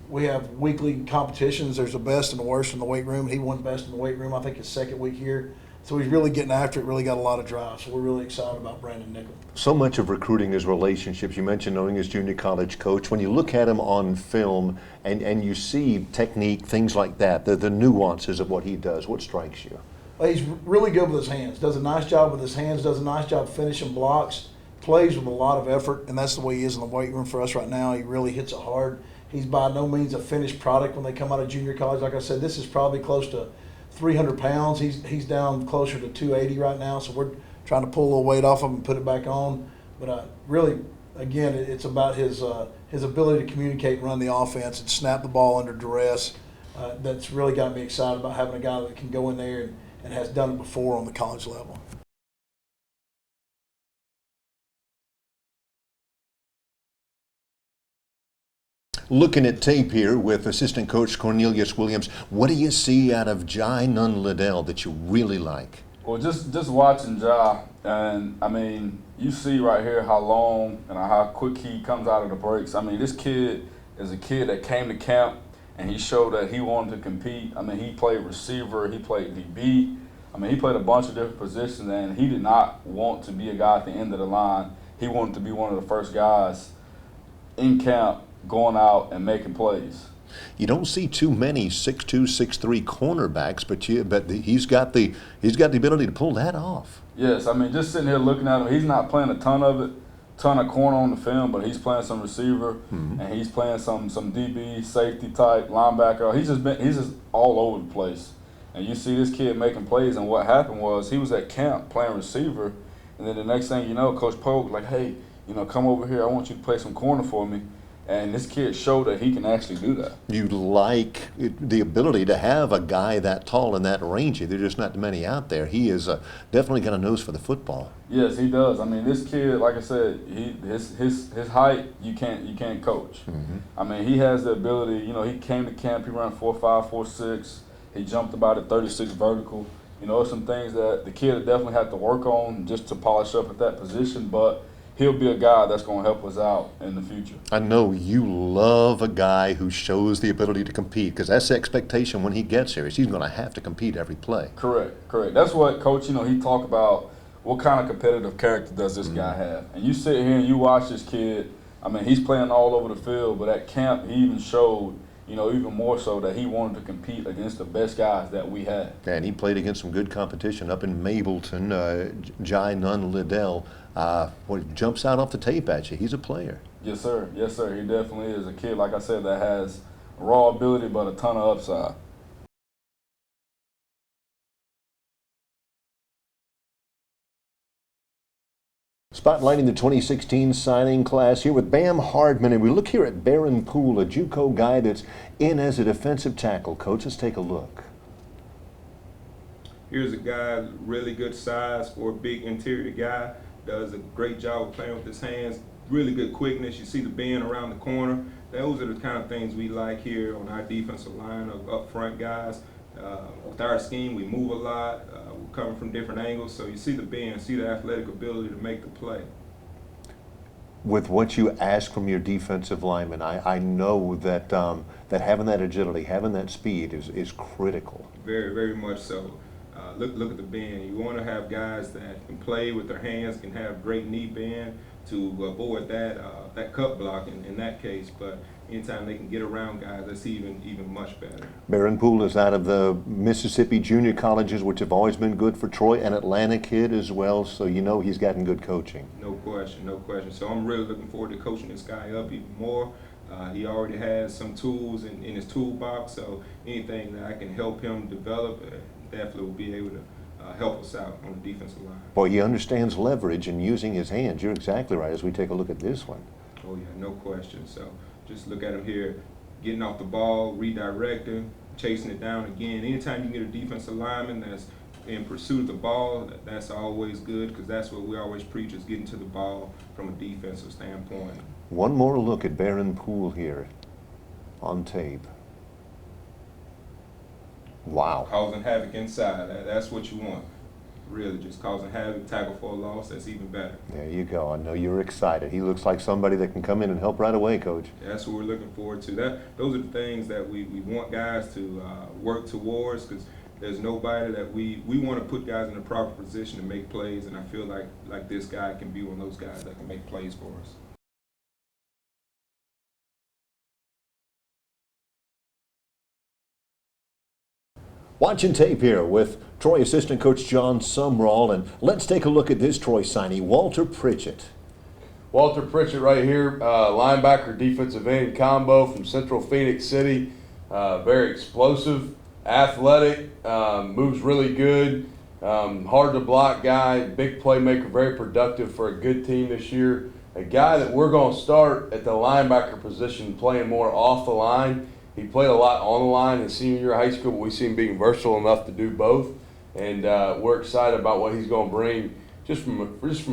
Speaker 3: We have weekly competitions. There's the best and the worst in the weight room. He won best in the weight room, I think, his second week here. So he's really getting after it, really got a lot of drive. So we're really excited about Brandon NICCOM.
Speaker 1: So much of recruiting is relationships. You mentioned knowing his junior college coach. When you look at him on film and you see technique, things like that, the nuances of what he does, what strikes you?
Speaker 3: He's really good with his hands, does a nice job with his hands, does a nice job finishing blocks, plays with a lot of effort, and that's the way he is in the weight room for us right now. He really hits it hard. He's by no means a finished product when they come out of junior college. Like I said, this is probably close to 300 pounds. He's down closer to 280 right now, so we're trying to pull a little weight off him and put it back on. But really, again, it's about his ability to communicate and run the offense and snap the ball under duress. That's really got me excited about having a guy that can go in there and has done it before on the college level.
Speaker 1: Looking at tape here with assistant coach Cornelius Williams, what do you see out of Jai Nun Liddell that you really like?
Speaker 6: Well, just watching Ja, and I mean, you see right here how long and how quick he comes out of the breaks. I mean, this kid is a kid that came to camp and he showed that he wanted to compete. I mean, he played receiver, he played DB. I mean, he played a bunch of different positions, and he did not want to be a guy at the end of the line. He wanted to be one of the first guys in camp going out and making plays.
Speaker 1: You don't see too many 6'2", 6'3" cornerbacks, but he's got the ability to pull that off.
Speaker 6: Yes, I mean, just sitting here looking at him, he's not playing a ton of corner on the film, but he's playing some receiver, and he's playing some DB, safety type, linebacker. He's just all over the place. And you see this kid making plays, and what happened was he was at camp playing receiver, and then the next thing you know, Coach Polk like, hey, come over here. I want you to play some corner for me. And this kid showed that he can actually do that.
Speaker 1: You like the ability to have a guy that tall and that rangy. There's just not many out there. He is definitely got a nose for the football.
Speaker 6: Yes, he does. I mean, this kid, like I said, his height you can't coach. I mean, he has the ability. He came to camp. He ran 4.5, 4.6. He jumped about at 36 vertical. There's some things that the kid definitely had to work on just to polish up at that position, but he'll be a guy that's going to help us out in the future.
Speaker 1: I know you love a guy who shows the ability to compete, because that's the expectation when he gets here. Is he's going to have to compete every play.
Speaker 6: Correct. That's what Coach, he talked about, what kind of competitive character does this guy have? And you sit here and you watch this kid, I mean, he's playing all over the field, but at camp he even showed, even more so that he wanted to compete against the best guys that we had.
Speaker 1: And he played against some good competition up in Mableton. Jai Nun Liddell, jumps out off the tape at you. He's a player.
Speaker 6: Yes, sir. Yes, sir. He definitely is a kid, like I said, that has raw ability but a ton of upside.
Speaker 1: Spotlighting the 2016 signing class here with Bam Hardman, and we look here at Barron Poole, a JUCO guy that's in as a defensive tackle. Coach, let's take a look.
Speaker 9: Here's a guy, really good size for a big interior guy. Does a great job of playing with his hands. Really good quickness. You see the bend around the corner. Those are the kind of things we like here on our defensive line of up front guys. With our scheme, we move a lot. We're coming from different angles, so you see the bend, see the athletic ability to make the play.
Speaker 1: With what you ask from your defensive linemen, I know that that having that agility, having that speed is critical.
Speaker 9: Very, very much so. Look at the bend. You want to have guys that can play with their hands, can have great knee bend to avoid that cut block in that case. But anytime they can get around guys, that's even much better.
Speaker 1: Barron Poole is out of the Mississippi junior colleges, which have always been good for Troy, an Atlanta kid as well, so he's gotten good coaching.
Speaker 9: No question, no question. So I'm really looking forward to coaching this guy up even more. He already has some tools in his toolbox, so anything that I can help him develop definitely will be able to help us out on the defensive line.
Speaker 1: Boy, he understands leverage and using his hands. You're exactly right as we take a look at this one.
Speaker 9: Oh yeah, no question. So just look at him here, getting off the ball, redirecting, chasing it down again. Anytime you get a defensive lineman that's in pursuit of the ball, that's always good, because that's what we always preach, is getting to the ball from a defensive standpoint.
Speaker 1: One more look at Barron Poole here on tape. Wow.
Speaker 9: Causing havoc inside, that's what you want. Really, just causing havoc, tackle for a loss, that's even better.
Speaker 1: There you go. I know you're excited. He looks like somebody that can come in and help right away, Coach.
Speaker 9: That's what we're looking forward to. Those are the things that we want guys to work towards, because there's nobody that we want to put guys in the proper position to make plays, and I feel like this guy can be one of those guys that can make plays for us.
Speaker 1: Watching tape here with Troy assistant coach John Sumrall, and let's take a look at this Troy signee, Walter Pritchett.
Speaker 5: Walter Pritchett right here, linebacker, defensive end combo from Central Phoenix City. Very explosive, athletic, moves really good, hard to block guy, big playmaker, very productive for a good team this year. A guy that we're going to start at the linebacker position playing more off the line. He played a lot on the line his senior year of high school, but we see him being versatile enough to do both. And we're excited about what he's going to bring just from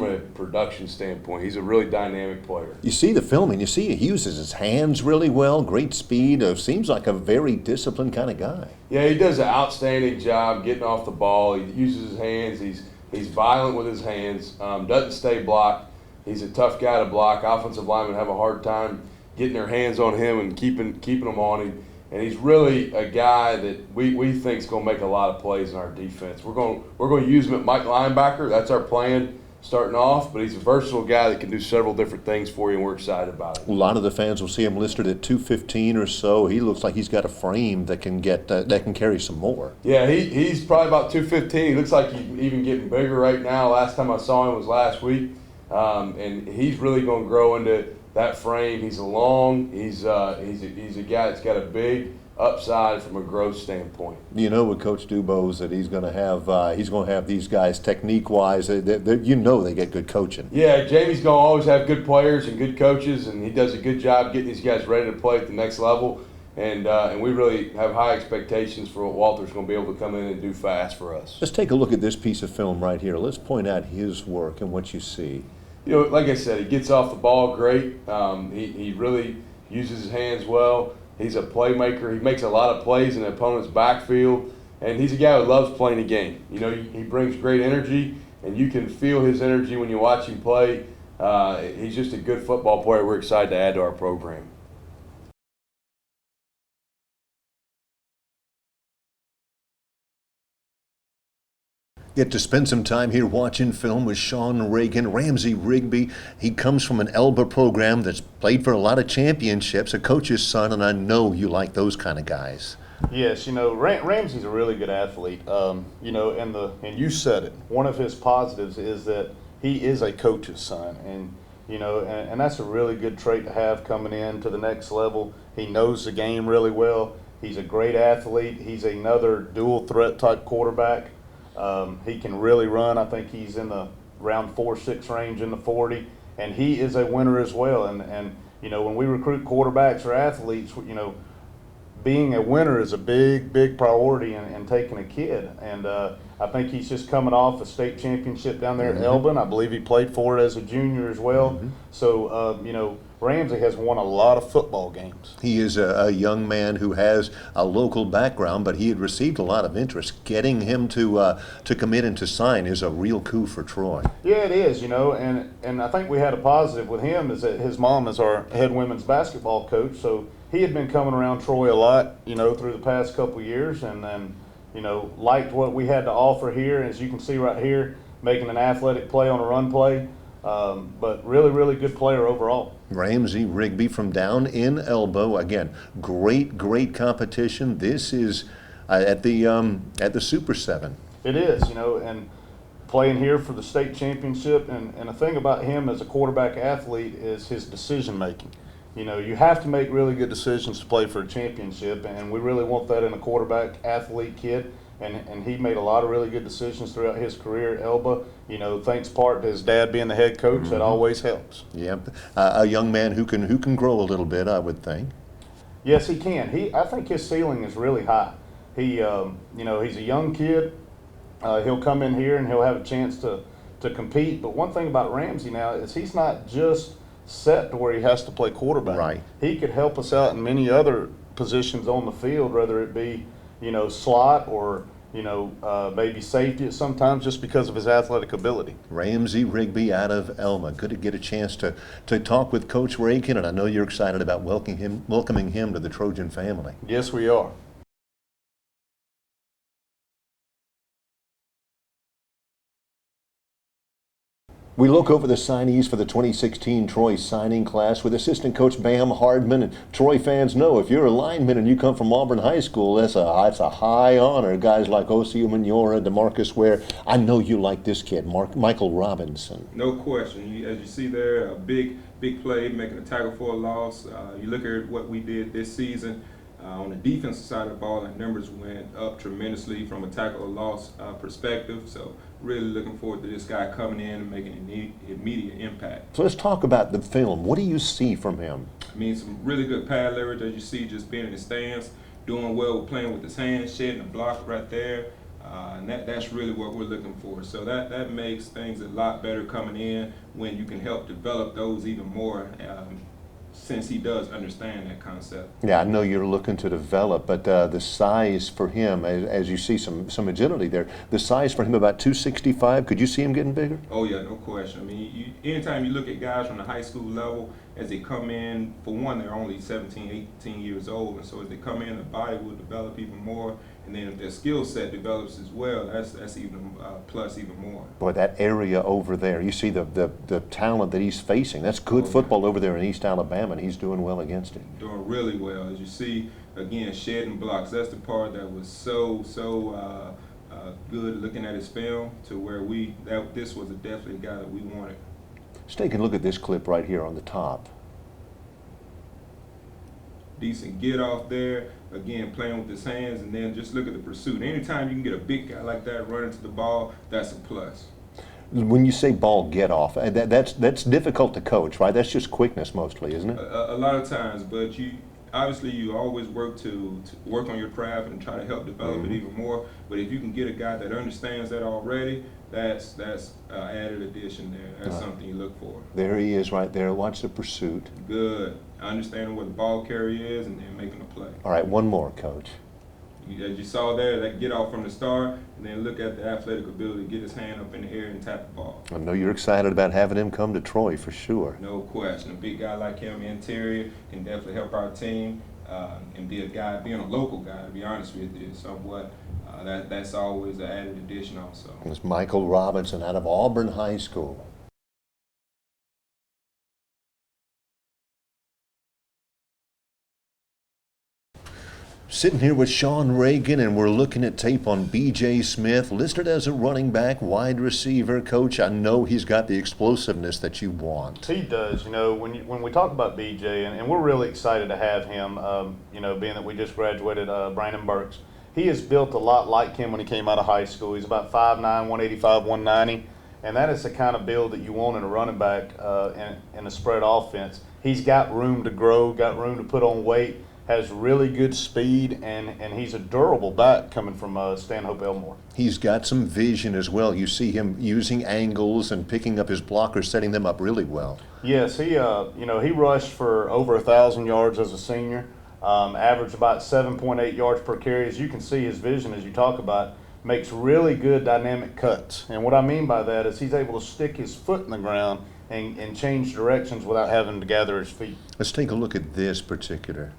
Speaker 5: a production standpoint. He's a really dynamic player.
Speaker 1: You see the filming, you see he uses his hands really well, great speed, seems like a very disciplined kind of guy.
Speaker 5: Yeah, he does an outstanding job getting off the ball. He uses his hands. He's violent with his hands, doesn't stay blocked. He's a tough guy to block. Offensive linemen have a hard time getting their hands on him and keeping them on him. And he's really a guy that we think is going to make a lot of plays in our defense. We're going to use him at Mike linebacker. That's our plan starting off. But he's a versatile guy that can do several different things for you, and we're excited about it.
Speaker 1: A lot of the fans will see him listed at 215 or so. He looks like he's got a frame that can get that can carry some more.
Speaker 5: Yeah, he's probably about 215. He looks like he's even getting bigger right now. Last time I saw him was last week, and he's really going to grow into that frame. He's long. He's a guy that's got a big upside from a growth standpoint.
Speaker 1: You know, with Coach Dubose that he's going to have these guys technique-wise. You know, they get good coaching.
Speaker 5: Yeah, Jamie's going to always have good players and good coaches, and he does a good job getting these guys ready to play at the next level. And we really have high expectations for what Walter's going to be able to come in and do fast for us.
Speaker 1: Let's take a look at this piece of film right here. Let's point out his work and what you see.
Speaker 5: You know, like I said, he gets off the ball great. He really uses his hands well. He's a playmaker. He makes a lot of plays in the opponent's backfield, and he's a guy who loves playing the game. You know, he brings great energy, and you can feel his energy when you watch him play. He's just a good football player. We're excited to add to our program.
Speaker 1: Get to spend some time here watching film with Sean Reagan, Ramsey Rigby. He comes from an Elba program that's played for a lot of championships, a coach's son, and I know you like those kind of guys.
Speaker 7: Yes, you know, Ramsey's a really good athlete. You know, and you said it. One of his positives is that he is a coach's son, and you know, and that's a really good trait to have coming in to the next level. He knows the game really well. He's a great athlete. He's another dual threat type quarterback. He can really run. I think he's in the round 4.6 range in the 40, and he is a winner as well. And you know, when we recruit quarterbacks or athletes, you know, being a winner is a big priority in taking a kid. And I think he's just coming off a state championship down there at Elba. I believe he played for it as a junior as well. So you know, Ramsey has won a lot of football games.
Speaker 1: He is a young man who has a local background, but he had received a lot of interest. Getting him to commit and to sign is a real coup for Troy.
Speaker 7: Yeah, it is, you know, and I think we had a positive with him is that his mom is our head women's basketball coach, so he had been coming around Troy a lot, you know, through the past couple of years, and then, you know, liked what we had to offer here. As you can see right here, making an athletic play on a run play. But really good player overall.
Speaker 1: Ramsey Rigby from down in Elbow. Again, great competition. This is at the Super 7.
Speaker 7: It is, you know, and playing here for the state championship. And the thing about him as a quarterback athlete is his decision making. You know, you have to make really good decisions to play for a championship, and we really want that in a quarterback athlete kid. And he made a lot of really good decisions throughout his career at Elba. You know, thanks part to his dad being the head coach. That always helps.
Speaker 1: Yep, a young man who can grow a little bit, I would think.
Speaker 7: Yes, he can. I think his ceiling is really high. He, you know, he's a young kid. He'll come in here and he'll have a chance to compete. But one thing about Ramsey now is he's not just set to where he has to play quarterback.
Speaker 1: Right.
Speaker 7: He could help us out in many other positions on the field, whether it be, you know, slot or, you know, maybe safety sometimes, just because of his athletic ability.
Speaker 1: Ramsey Rigby out of Elma. Good to get a chance to talk with Coach Reagan, and I know you're excited about welcoming him to the Trojan family.
Speaker 7: Yes, we are.
Speaker 1: We look over the signees for the 2016 Troy signing class with assistant coach Bam Hardman. And Troy fans know if you're a lineman and you come from Auburn High School, that's a high honor. Guys like Osio Manora, DeMarcus Ware. I know you like this kid, Michael Robinson.
Speaker 9: No question. As you see there, a big play, making a tackle for a loss. You look at what we did this season. On the defensive side of the ball, our numbers went up tremendously from a tackle or loss perspective. So really looking forward to this guy coming in and making an immediate impact.
Speaker 1: So let's talk about the film. What do you see from him?
Speaker 9: I mean, some really good pad leverage, as you see, just being in the stance, doing well with playing with his hands, shedding a block right there. And that's really what we're looking for. So that makes things a lot better coming in when you can help develop those even more. Since he does understand that concept.
Speaker 1: Yeah, I know you're looking to develop, but the size for him, as you see some agility there, the size for him about 265, could you see him getting bigger?
Speaker 9: Oh yeah, no question. I mean, anytime you look at guys from the high school level, as they come in, for one, they're only 17, 18 years old, and so as they come in, the body will develop even more, and then if their skill set develops as well, that's even plus even more.
Speaker 1: Boy, that area over there, you see the talent that he's facing. That's good football over there in East Alabama, and he's doing well against it.
Speaker 9: Doing really well. As you see, again, shedding blocks. That's the part that was so good looking at his film, to where this was definitely a guy that we wanted.
Speaker 1: Let's take a look at this clip right here on the top.
Speaker 9: Decent get off there, again playing with his hands, and then just look at the pursuit. Anytime you can get a big guy like that running to the ball, that's a plus.
Speaker 1: When you say ball get off, that's difficult to coach, right? That's just quickness mostly, isn't it?
Speaker 9: A lot of times, but you always work to work on your craft and try to help develop it even more. But if you can get a guy that understands that already, that's added addition there. That's something you look for.
Speaker 1: There he is right there. Watch the pursuit.
Speaker 9: Good. Understanding where the ball carrier is and then making a play.
Speaker 1: All right, one more, Coach.
Speaker 9: As you saw there, that get off from the start, and then look at the athletic ability to get his hand up in the air and tap the ball.
Speaker 1: I know you're excited about having him come to Troy for sure.
Speaker 9: No question. A big guy like him, interior, can definitely help our team and be a guy, being a local guy, to be honest with you, somewhat. That's always an added addition also.
Speaker 1: It's Michael Robinson out of Auburn High School. Sitting here with Sean Reagan, and we're looking at tape on B.J. Smith, listed as a running back, wide receiver. Coach, I know he's got the explosiveness that you want.
Speaker 7: He does. You know, when we talk about B.J., and we're really excited to have him, you know, being that we just graduated Brandon Burks. He is built a lot like him when he came out of high school. He's about 5'9", 185, 190, and that is the kind of build that you want in a running back in a spread offense. He's got room to grow, got room to put on weight, has really good speed, and he's a durable back coming from Stanhope Elmore.
Speaker 1: He's got some vision as well. You see him using angles and picking up his blockers, setting them up really well.
Speaker 7: Yes, he you know, he rushed for over 1,000 yards as a senior, averaged about 7.8 yards per carry. As you can see, his vision, as you talk about, makes really good dynamic cuts. And what I mean by that is he's able to stick his foot in the ground and change directions without having to gather his feet.
Speaker 1: Let's take a look at this particular.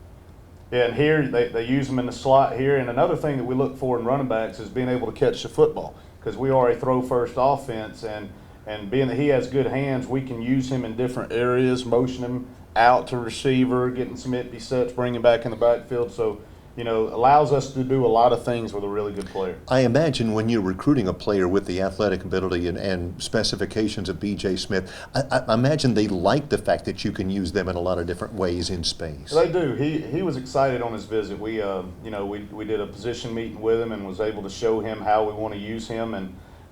Speaker 7: Yeah, and here they use him in the slot here. And another thing that we look for in running backs is being able to catch the football, because we are a throw-first offense, and being that he has good hands, we can use him in different areas, motion him out to receiver, getting some empty sets, bring him back in the backfield. So, you know, allows us to do a lot of things with a really good player.
Speaker 1: I imagine when you're recruiting a player with the athletic ability and specifications of B.J. Smith, I imagine they like the fact that you can use them in a lot of different ways in space.
Speaker 7: They do. He was excited on his visit. We you know, we did a position meeting with him and was able to show him how we want to use him,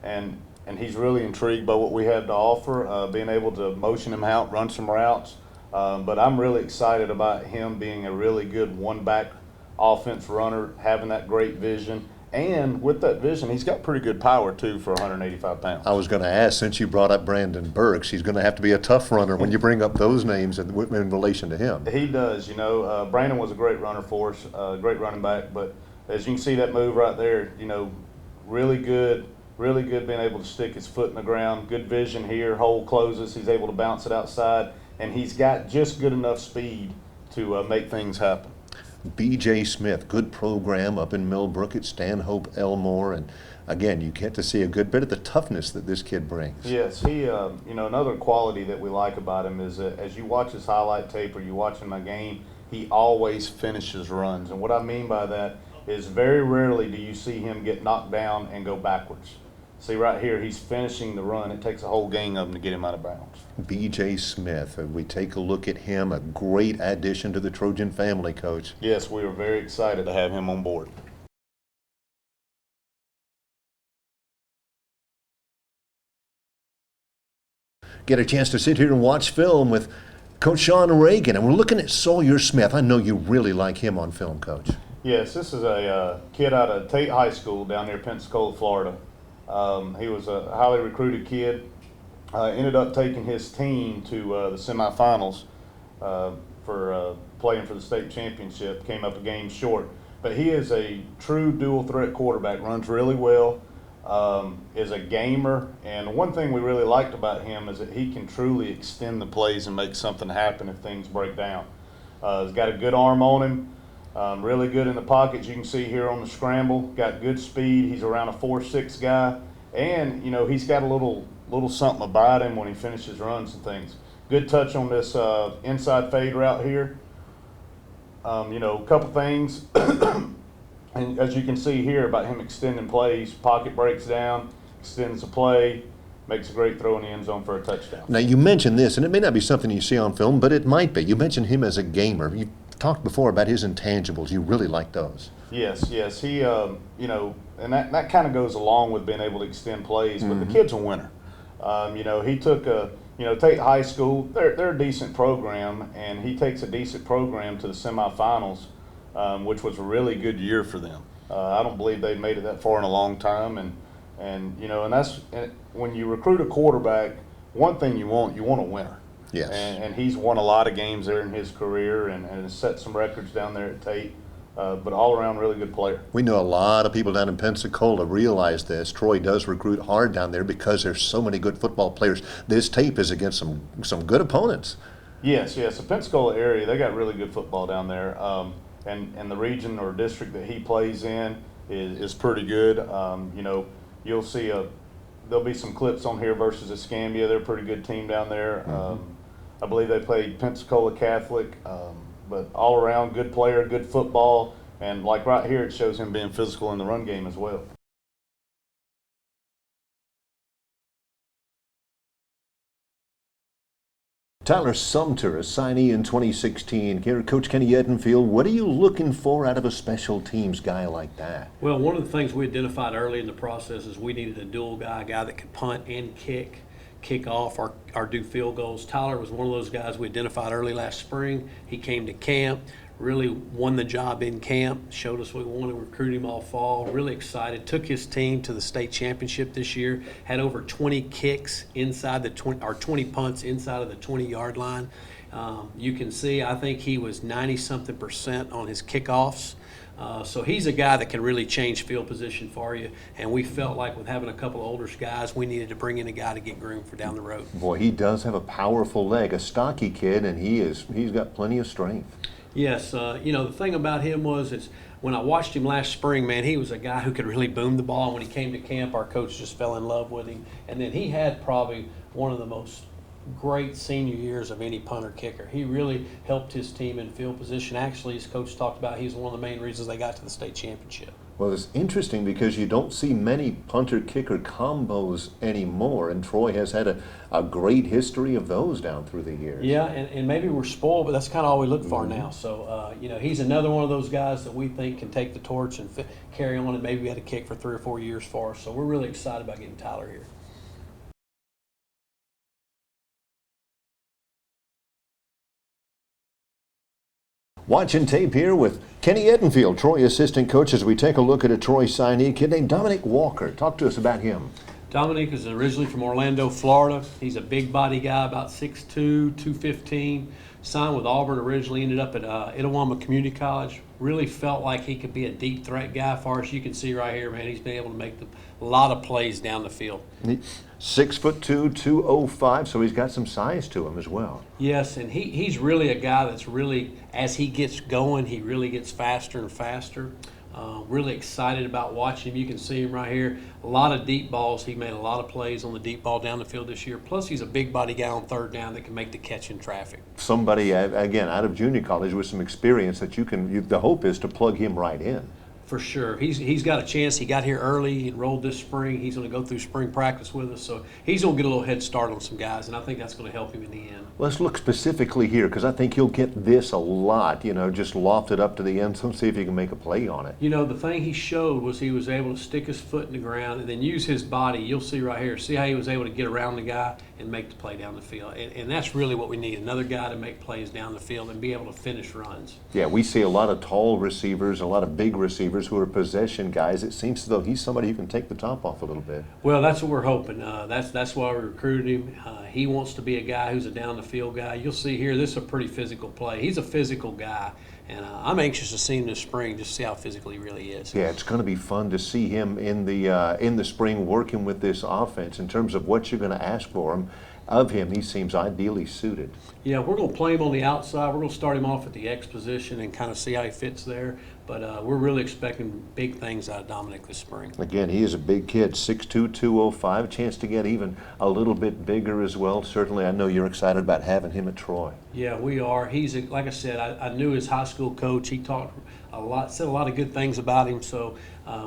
Speaker 7: and he's really intrigued by what we had to offer, being able to motion him out, run some routes. But I'm really excited about him being a really good one-back offense runner, having that great vision, and with that vision, he's got pretty good power too for 185 pounds.
Speaker 1: I was going to ask, since you brought up Brandon Burks, he's going to have to be a tough runner when you bring up those names in relation to him.
Speaker 7: He does. You know, Brandon was a great runner for us, great running back, but as you can see that move right there, you know, really good being able to stick his foot in the ground, good vision here, hole closes, he's able to bounce it outside, and he's got just good enough speed to make things happen.
Speaker 1: B.J. Smith, good program up in Millbrook at Stanhope Elmore, and again, you get to see a good bit of the toughness that this kid brings.
Speaker 7: Yes, he, you know, another quality that we like about him is that as you watch his highlight tape or you watch him a game, he always finishes runs. And what I mean by that is very rarely do you see him get knocked down and go backwards. See right here, he's finishing the run. It takes a whole gang of them to get him out of bounds.
Speaker 1: B.J. Smith, we take a look at him, a great addition to the Trojan family, Coach.
Speaker 7: Yes, we are very excited to have him on board.
Speaker 1: Get a chance to sit here and watch film with Coach Sean Reagan, and we're looking at Sawyer Smith. I know you really like him on film, Coach.
Speaker 7: Yes, this is a kid out of Tate High School down near Pensacola, Florida. He was a highly recruited kid. Ended up taking his team to the semifinals for playing for the state championship. Came up a game short. But he is a true dual threat quarterback, runs really well, is a gamer. And one thing we really liked about him is that he can truly extend the plays and make something happen if things break down. He's got a good arm on him. Really good in the pockets. You can see here on the scramble. Got good speed. He's around a 4.6 guy, and you know he's got a little something about him when he finishes runs and things. Good touch on this inside fade route here. You know, a couple things, and as you can see here about him extending plays, pocket breaks down, extends the play, makes a great throw in the end zone for a touchdown.
Speaker 1: Now you mentioned this, and it may not be something you see on film, but it might be. You mentioned him as a gamer. You talked before about his intangibles. You really like those.
Speaker 7: Yes. He, you know, and that kind of goes along with being able to extend plays. But the kid's a winner. You know, he took Tate High School. They're a decent program, and he takes a decent program to the semifinals, which was a really good year for them. I don't believe they've made it that far in a long time, and you know, and that's when you recruit a quarterback. One thing you want a winner.
Speaker 1: Yes.
Speaker 7: And he's won a lot of games there in his career and has set some records down there at Tate. But all around, really good player.
Speaker 1: We know a lot of people down in Pensacola realize this. Troy does recruit hard down there because there's so many good football players. This tape is against some good opponents.
Speaker 7: Yes. The Pensacola area, they got really good football down there. And the region or district that he plays in is pretty good. You know, you'll see there'll be some clips on here versus Escambia. They're a pretty good team down there. I believe they played Pensacola Catholic, but all around good player, good football, and like right here it shows him being physical in the run game as well.
Speaker 1: Tyler Sumter, a signee in 2016. Here, Coach Kenny Edenfield, what are you looking for out of a special teams guy like that?
Speaker 8: Well, one of the things we identified early in the process is we needed a dual guy, a guy that could punt and kick off or do field goals. Tyler was one of those guys we identified early last spring. He came to camp, really won the job in camp, showed us what we wanted to recruit him all fall. Really excited. Took his team to the state championship this year. Had over 20 kicks inside the 20 punts inside of the 20-yard line. You can see, I think he was 90-something% on his kickoffs. So he's a guy that can really change field position for you, and we felt like with having a couple of older guys, we needed to bring in a guy to get groomed for down the road.
Speaker 1: Boy, he does have a powerful leg, a stocky kid, and he's got plenty of strength.
Speaker 8: Yes, you know, the thing about him is when I watched him last spring, man, he was a guy who could really boom the ball. When he came to camp, our coach just fell in love with him, and then he had probably one of the most great senior years of any punter kicker. He really helped his team in field position. Actually, his coach talked about he's one of the main reasons they got to the state championship.
Speaker 1: Well, it's interesting because you don't see many punter-kicker combos anymore, and Troy has had a great history of those down through the years.
Speaker 8: Yeah, and maybe we're spoiled, but that's kind of all we look for now. So, you know, he's another one of those guys that we think can take the torch and carry on, and maybe we had a kick for 3 or 4 years for us. So we're really excited about getting Tyler here.
Speaker 1: Watching tape here with Kenny Edenfield, Troy assistant coach, as we take a look at a Troy signee, a kid named Dominic Walker. Talk to us about him.
Speaker 8: Dominic is originally from Orlando, Florida. He's a big body guy, about 6'2", 215. Signed with Auburn originally, ended up at Itawamba Community College. Really felt like he could be a deep threat guy. As far as you can see right here, man, he's been able to make a lot of plays down the field.
Speaker 1: 6'2", 205, so he's got some size to him as well.
Speaker 8: Yes, and he's really a guy that's really, as he gets going, he really gets faster and faster. Really excited about watching him. You can see him right here. A lot of deep balls. He made a lot of plays on the deep ball down the field this year. Plus, he's a big body guy on third down that can make the catch in traffic.
Speaker 1: Somebody, again, out of junior college with some experience that the hope is to plug him right in.
Speaker 8: For sure. He's got a chance. He got here early. He enrolled this spring. He's going to go through spring practice with us. So he's going to get a little head start on some guys, and I think that's going to help him in the end.
Speaker 1: Let's look specifically here, because I think he'll get this a lot, just loft it up to the end zone, see if he can make a play on it.
Speaker 8: The thing he showed was he was able to stick his foot in the ground and then use his body. You'll see right here. See how he was able to get around the guy and make the play down the field. And that's really what we need, another guy to make plays down the field and be able to finish runs. Yeah, we see a lot of tall receivers, a lot of big receivers who are possession guys. It seems as though he's somebody who can take the top off a little bit. Well, that's what we're hoping. That's why we recruited him. He wants to be a guy who's a down the field guy. You'll see here, this is a pretty physical play. He's a physical guy, and I'm anxious to see him this spring, just see how physical he really is. Yeah, it's going to be fun to see him in the spring working with this offense in terms of what you're going to ask for him. Of him, he seems ideally suited. Yeah, we're going to play him on the outside. We're going to start him off at the X position and kind of see how he fits there. But we're really expecting big things out of Dominic this spring. Again, he is a big kid, 6'2", 205, a chance to get even a little bit bigger as well. Certainly, I know you're excited about having him at Troy. Yeah, we are. He's, like I said, I knew his high school coach. He talked a lot, said a lot of good things about him. So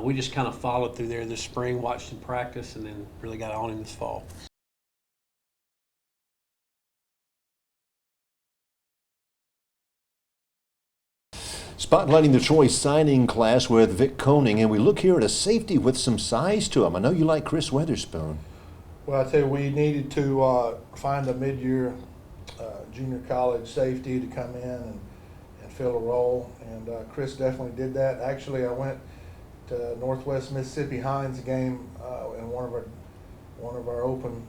Speaker 8: we just kind of followed through there this spring, watched him practice, and then really got on him this fall. Spotlighting the Troy signing class with Vic Koenig, and we look here at a safety with some size to him. I know you like Chris Weatherspoon.
Speaker 2: Well, I tell you, we needed to find a mid-year junior college safety to come in and fill a role, and Chris definitely did that. Actually, I went to Northwest Mississippi Hines game in one of our open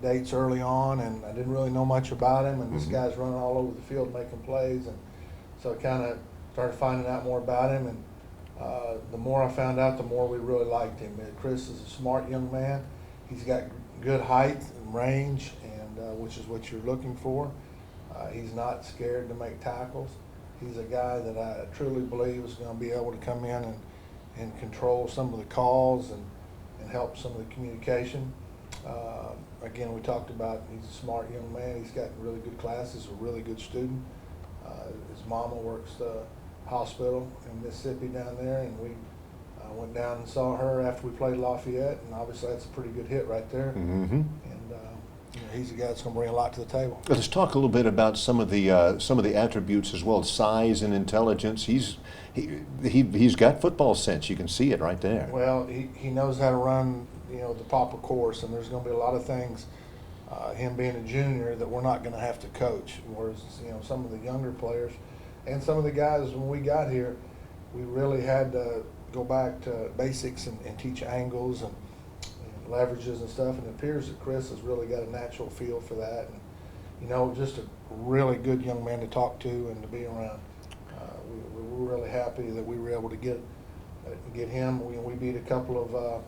Speaker 2: dates early on, and I didn't really know much about him, and this guy's running all over the field making plays, and so I kind of started finding out more about him, and the more I found out, the more we really liked him. Chris is a smart young man. He's got good height and range, and which is what you're looking for. He's not scared to make tackles. He's a guy that I truly believe is going to be able to come in and control some of the calls and help some of the communication. Again, we talked about he's a smart young man. He's got really good classes, a really good student. His mama works the hospital in Mississippi down there, and we went down and saw her after we played Lafayette, and obviously that's a pretty good hit right there. And he's a guy that's going to bring a lot to the table. Let's talk a little bit about some of the attributes as well, size and intelligence. He's got football sense. You can see it right there. Well, he knows how to run, the proper course, and there's going to be a lot of things. Him being a junior that we're not going to have to coach, whereas some of the younger players and some of the guys when we got here, we really had to go back to basics and teach angles and leverages and stuff, and it appears that Chris has really got a natural feel for that, and just a really good young man to talk to and to be around. We're really happy that we were able to get him. We beat a couple of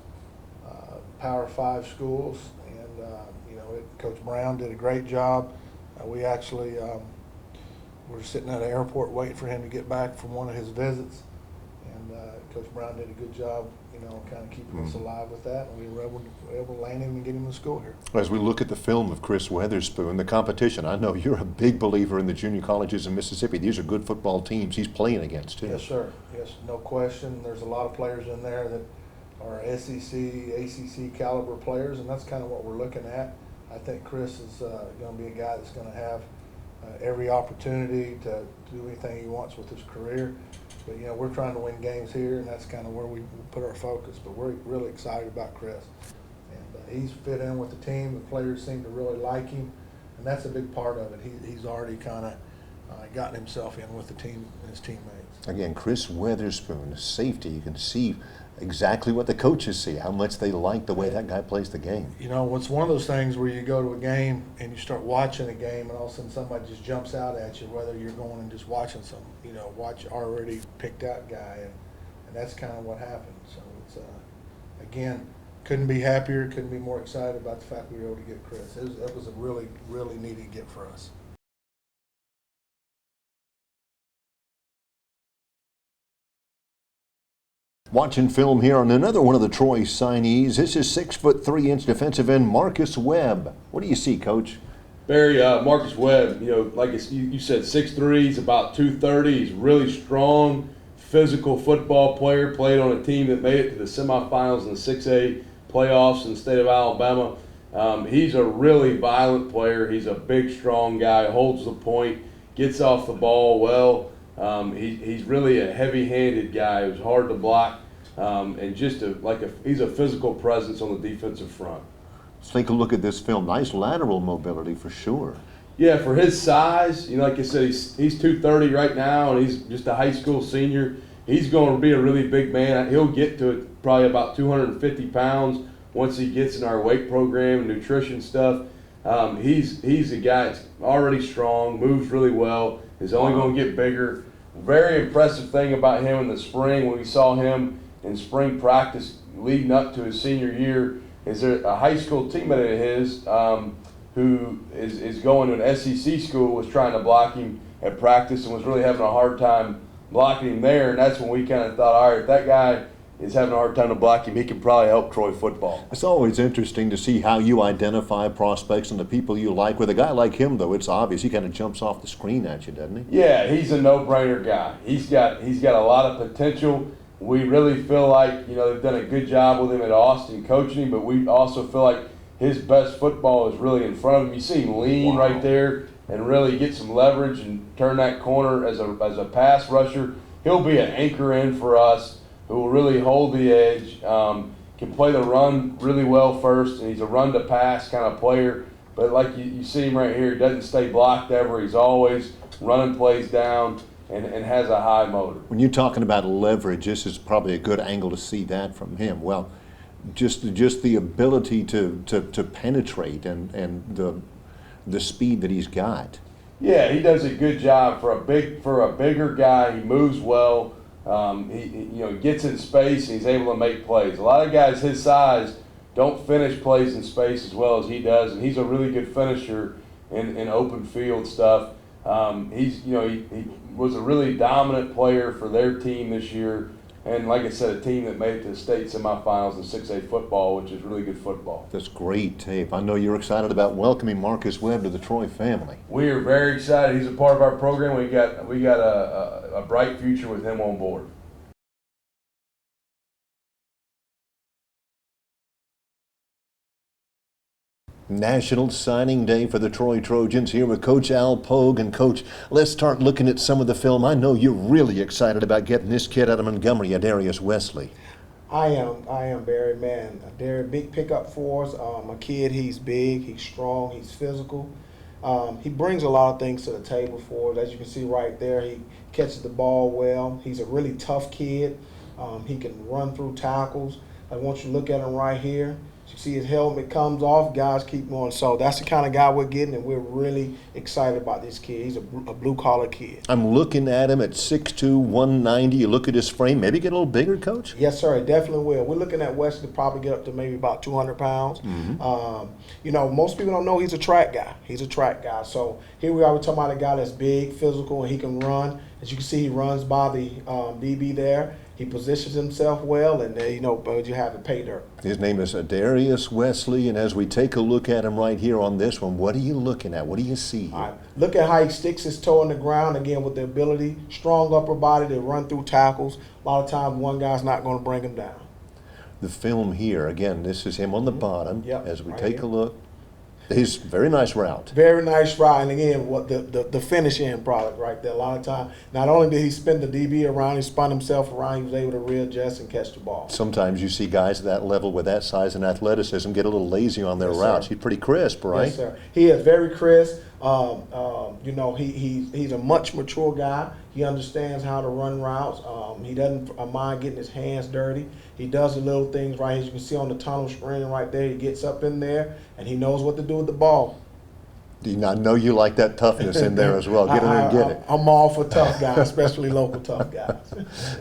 Speaker 2: Power 5 schools, and Coach Brown did a great job. We actually were sitting at an airport waiting for him to get back from one of his visits, and Coach Brown did a good job, kind of keeping us alive with that, and we were able to land him and get him to school here. As we look at the film of Chris Weatherspoon, the competition, I know you're a big believer in the junior colleges in Mississippi. These are good football teams he's playing against, too. Yes, sir. Yes, no question. There's a lot of players in there that are SEC, ACC caliber players, and that's kind of what we're looking at. I think Chris is going to be a guy that's going to have every opportunity to do anything he wants with his career. But, we're trying to win games here, and that's kind of where we put our focus. But we're really excited about Chris. And he's fit in with the team. The players seem to really like him, and that's a big part of it. He's already kind of gotten himself in with the team his teammates.
Speaker 1: Again, Chris Weatherspoon, safety. You can see exactly what the coaches see, how much they like the way that guy plays the game.
Speaker 2: You know, it's one of those things where you go to a game and you start watching a game, and all of a sudden somebody just jumps out at you, whether you're going and just watching some, watch already picked out guy, and that's kind of what happened. So it's again, couldn't be happier, couldn't be more excited about the fact we were able to get Chris. That was a really, really needed get for us.
Speaker 1: Watching film here on another one of the Troy signees. This is 6'3" defensive end Marcus Webb. What do you see, Coach?
Speaker 5: Barry, Marcus Webb, like you said, 6'3", he's about 230. He's really strong, physical football player. Played on a team that made it to the semifinals in the 6A playoffs in the state of Alabama. He's a really violent player. He's a big, strong guy, holds the point, gets off the ball well. He's really a heavy-handed guy who's hard to block, and just he's a physical presence on the defensive front.
Speaker 1: Let's take a look at this film. Nice lateral mobility for sure.
Speaker 5: Yeah, for his size, like I said, he's 230 right now, and he's just a high school senior. He's going to be a really big man. He'll get to probably about 250 pounds once he gets in our weight program and nutrition stuff. He's a guy that's already strong, moves really well, is only going to get bigger. Very impressive thing about him in the spring, when we saw him in spring practice leading up to his senior year, is there a high school teammate of his who is going to an SEC school, was trying to block him at practice and was really having a hard time blocking him there. And that's when we kind of thought, all right, if that guy is having a hard time to block him, he can probably help Troy football.
Speaker 1: It's always interesting to see how you identify prospects and the people you like. With a guy like him, though, it's obvious. He kind of jumps off the screen at you, doesn't he?
Speaker 5: Yeah, he's a no-brainer guy. He's got a lot of potential. We really feel like, they've done a good job with him at Austin coaching him, but we also feel like his best football is really in front of him. You see him lean right there and really get some leverage and turn that corner as a pass rusher. He'll be an anchor in for us who will really hold the edge, can play the run really well first, and he's a run-to-pass kind of player. But like you see him right here, he doesn't stay blocked ever. He's always running plays down and has a high motor.
Speaker 1: When you're talking about leverage, this is probably a good angle to see that from him. Well, just the ability to penetrate and the speed that he's got.
Speaker 5: Yeah, he does a good job for a bigger guy. He moves well. He gets in space and he's able to make plays. A lot of guys his size don't finish plays in space as well as he does, and he's a really good finisher in open field stuff. He was a really dominant player for their team this year, and like I said, a team that made it to the state semifinals in 6A football, which is really good football.
Speaker 1: That's great tape. I know you're excited about welcoming Marcus Webb to the Troy family.
Speaker 5: We are very excited. He's a part of our program. We got a bright future with him on board.
Speaker 1: National Signing Day for the Troy Trojans here with Coach Al Pogue. And Coach, let's start looking at some of the film. I know you're really excited about getting this kid out of Montgomery, Adarius Wesley.
Speaker 4: I am, Barry, man. They're a big pickup for us. A kid, he's big, he's strong, he's physical. He brings a lot of things to the table for us. As you can see right there, he catches the ball well. He's a really tough kid. He can run through tackles. I want you to look at him right here. You see his helmet comes off, guys keep going. So that's the kind of guy we're getting, and we're really excited about this kid. He's a blue-collar kid.
Speaker 1: I'm looking at him at 6'2", 190. You look at his frame, maybe get a little bigger, Coach?
Speaker 4: Yes, sir, it definitely will. We're looking at Wesley to probably get up to maybe about 200 pounds. Most people don't know he's a track guy. He's a track guy. So here we are, we're talking about a guy that's big, physical, and he can run. As you can see, he runs by the DB there. He positions himself well, and you have the pay dirt.
Speaker 1: His name is Adarius Wesley, and as we take a look at him right here on this one, what are you looking at? What do you see?
Speaker 4: All right. Look at how he sticks his toe in the ground, again, with the ability, strong upper body to run through tackles. A lot of times, one guy's not going to bring him down.
Speaker 1: The film here, again, this is him on the bottom.
Speaker 4: Yep,
Speaker 1: as we
Speaker 4: right
Speaker 1: take
Speaker 4: here.
Speaker 1: a look. His very nice route.
Speaker 4: Very nice route, and again, what the finish end product right there. A lot of time, not only did he spin the DB around, he spun himself around. He was able to readjust and catch the ball.
Speaker 1: Sometimes you see guys at that level with that size and athleticism get a little lazy on their
Speaker 4: Yes,
Speaker 1: routes.
Speaker 4: sir.
Speaker 1: He's pretty crisp, right?
Speaker 4: Yes, sir. He is very crisp. You know, he's a much mature guy. He understands how to run routes. He doesn't mind getting his hands dirty. He does the little things right, as you can see on the tunnel screen right there. He gets up in there and he knows what to do with the ball.
Speaker 1: I know you like that toughness in there as well. Get in there and get it.
Speaker 4: I'm all for tough guys, especially local tough guys.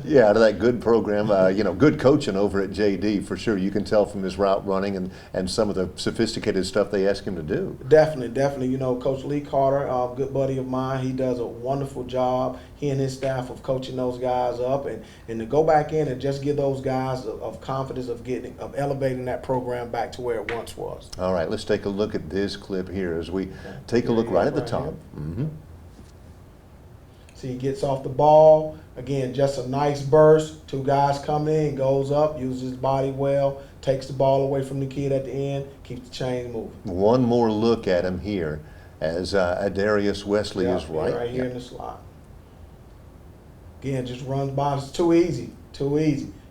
Speaker 1: Yeah, out of that good program, you know, good coaching over at JD for sure. You can tell from his route running and some of the sophisticated stuff they ask him to do.
Speaker 4: Definitely. You know, Coach Lee Carter, good buddy of mine, he does a wonderful job. He and his staff of coaching those guys up, and to go back in and just give those guys of confidence of elevating that program back to where it once was.
Speaker 1: All right, let's take a look at this clip here as we take a look right at the top.
Speaker 4: See, he gets off the ball. Again, just a nice burst. Two guys come in, goes up, uses his body well, takes the ball away from the kid at the end, keeps the chain moving.
Speaker 1: One more look at him here as Adarius Wesley is
Speaker 4: right here in the slot. Again, just runs by. It's too easy.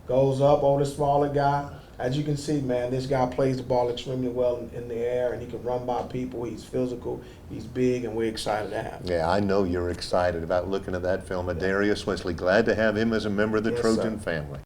Speaker 4: Goes up over the smaller guy. As you can see, man, this guy plays the ball extremely well in the air, and he can run by people. He's physical, he's big, and we're excited to have him.
Speaker 1: Yeah, I know you're excited about looking at that film. Adarius Wesley, glad to have him as a member of the
Speaker 4: Yes,
Speaker 1: Trojan
Speaker 4: sir.
Speaker 1: family.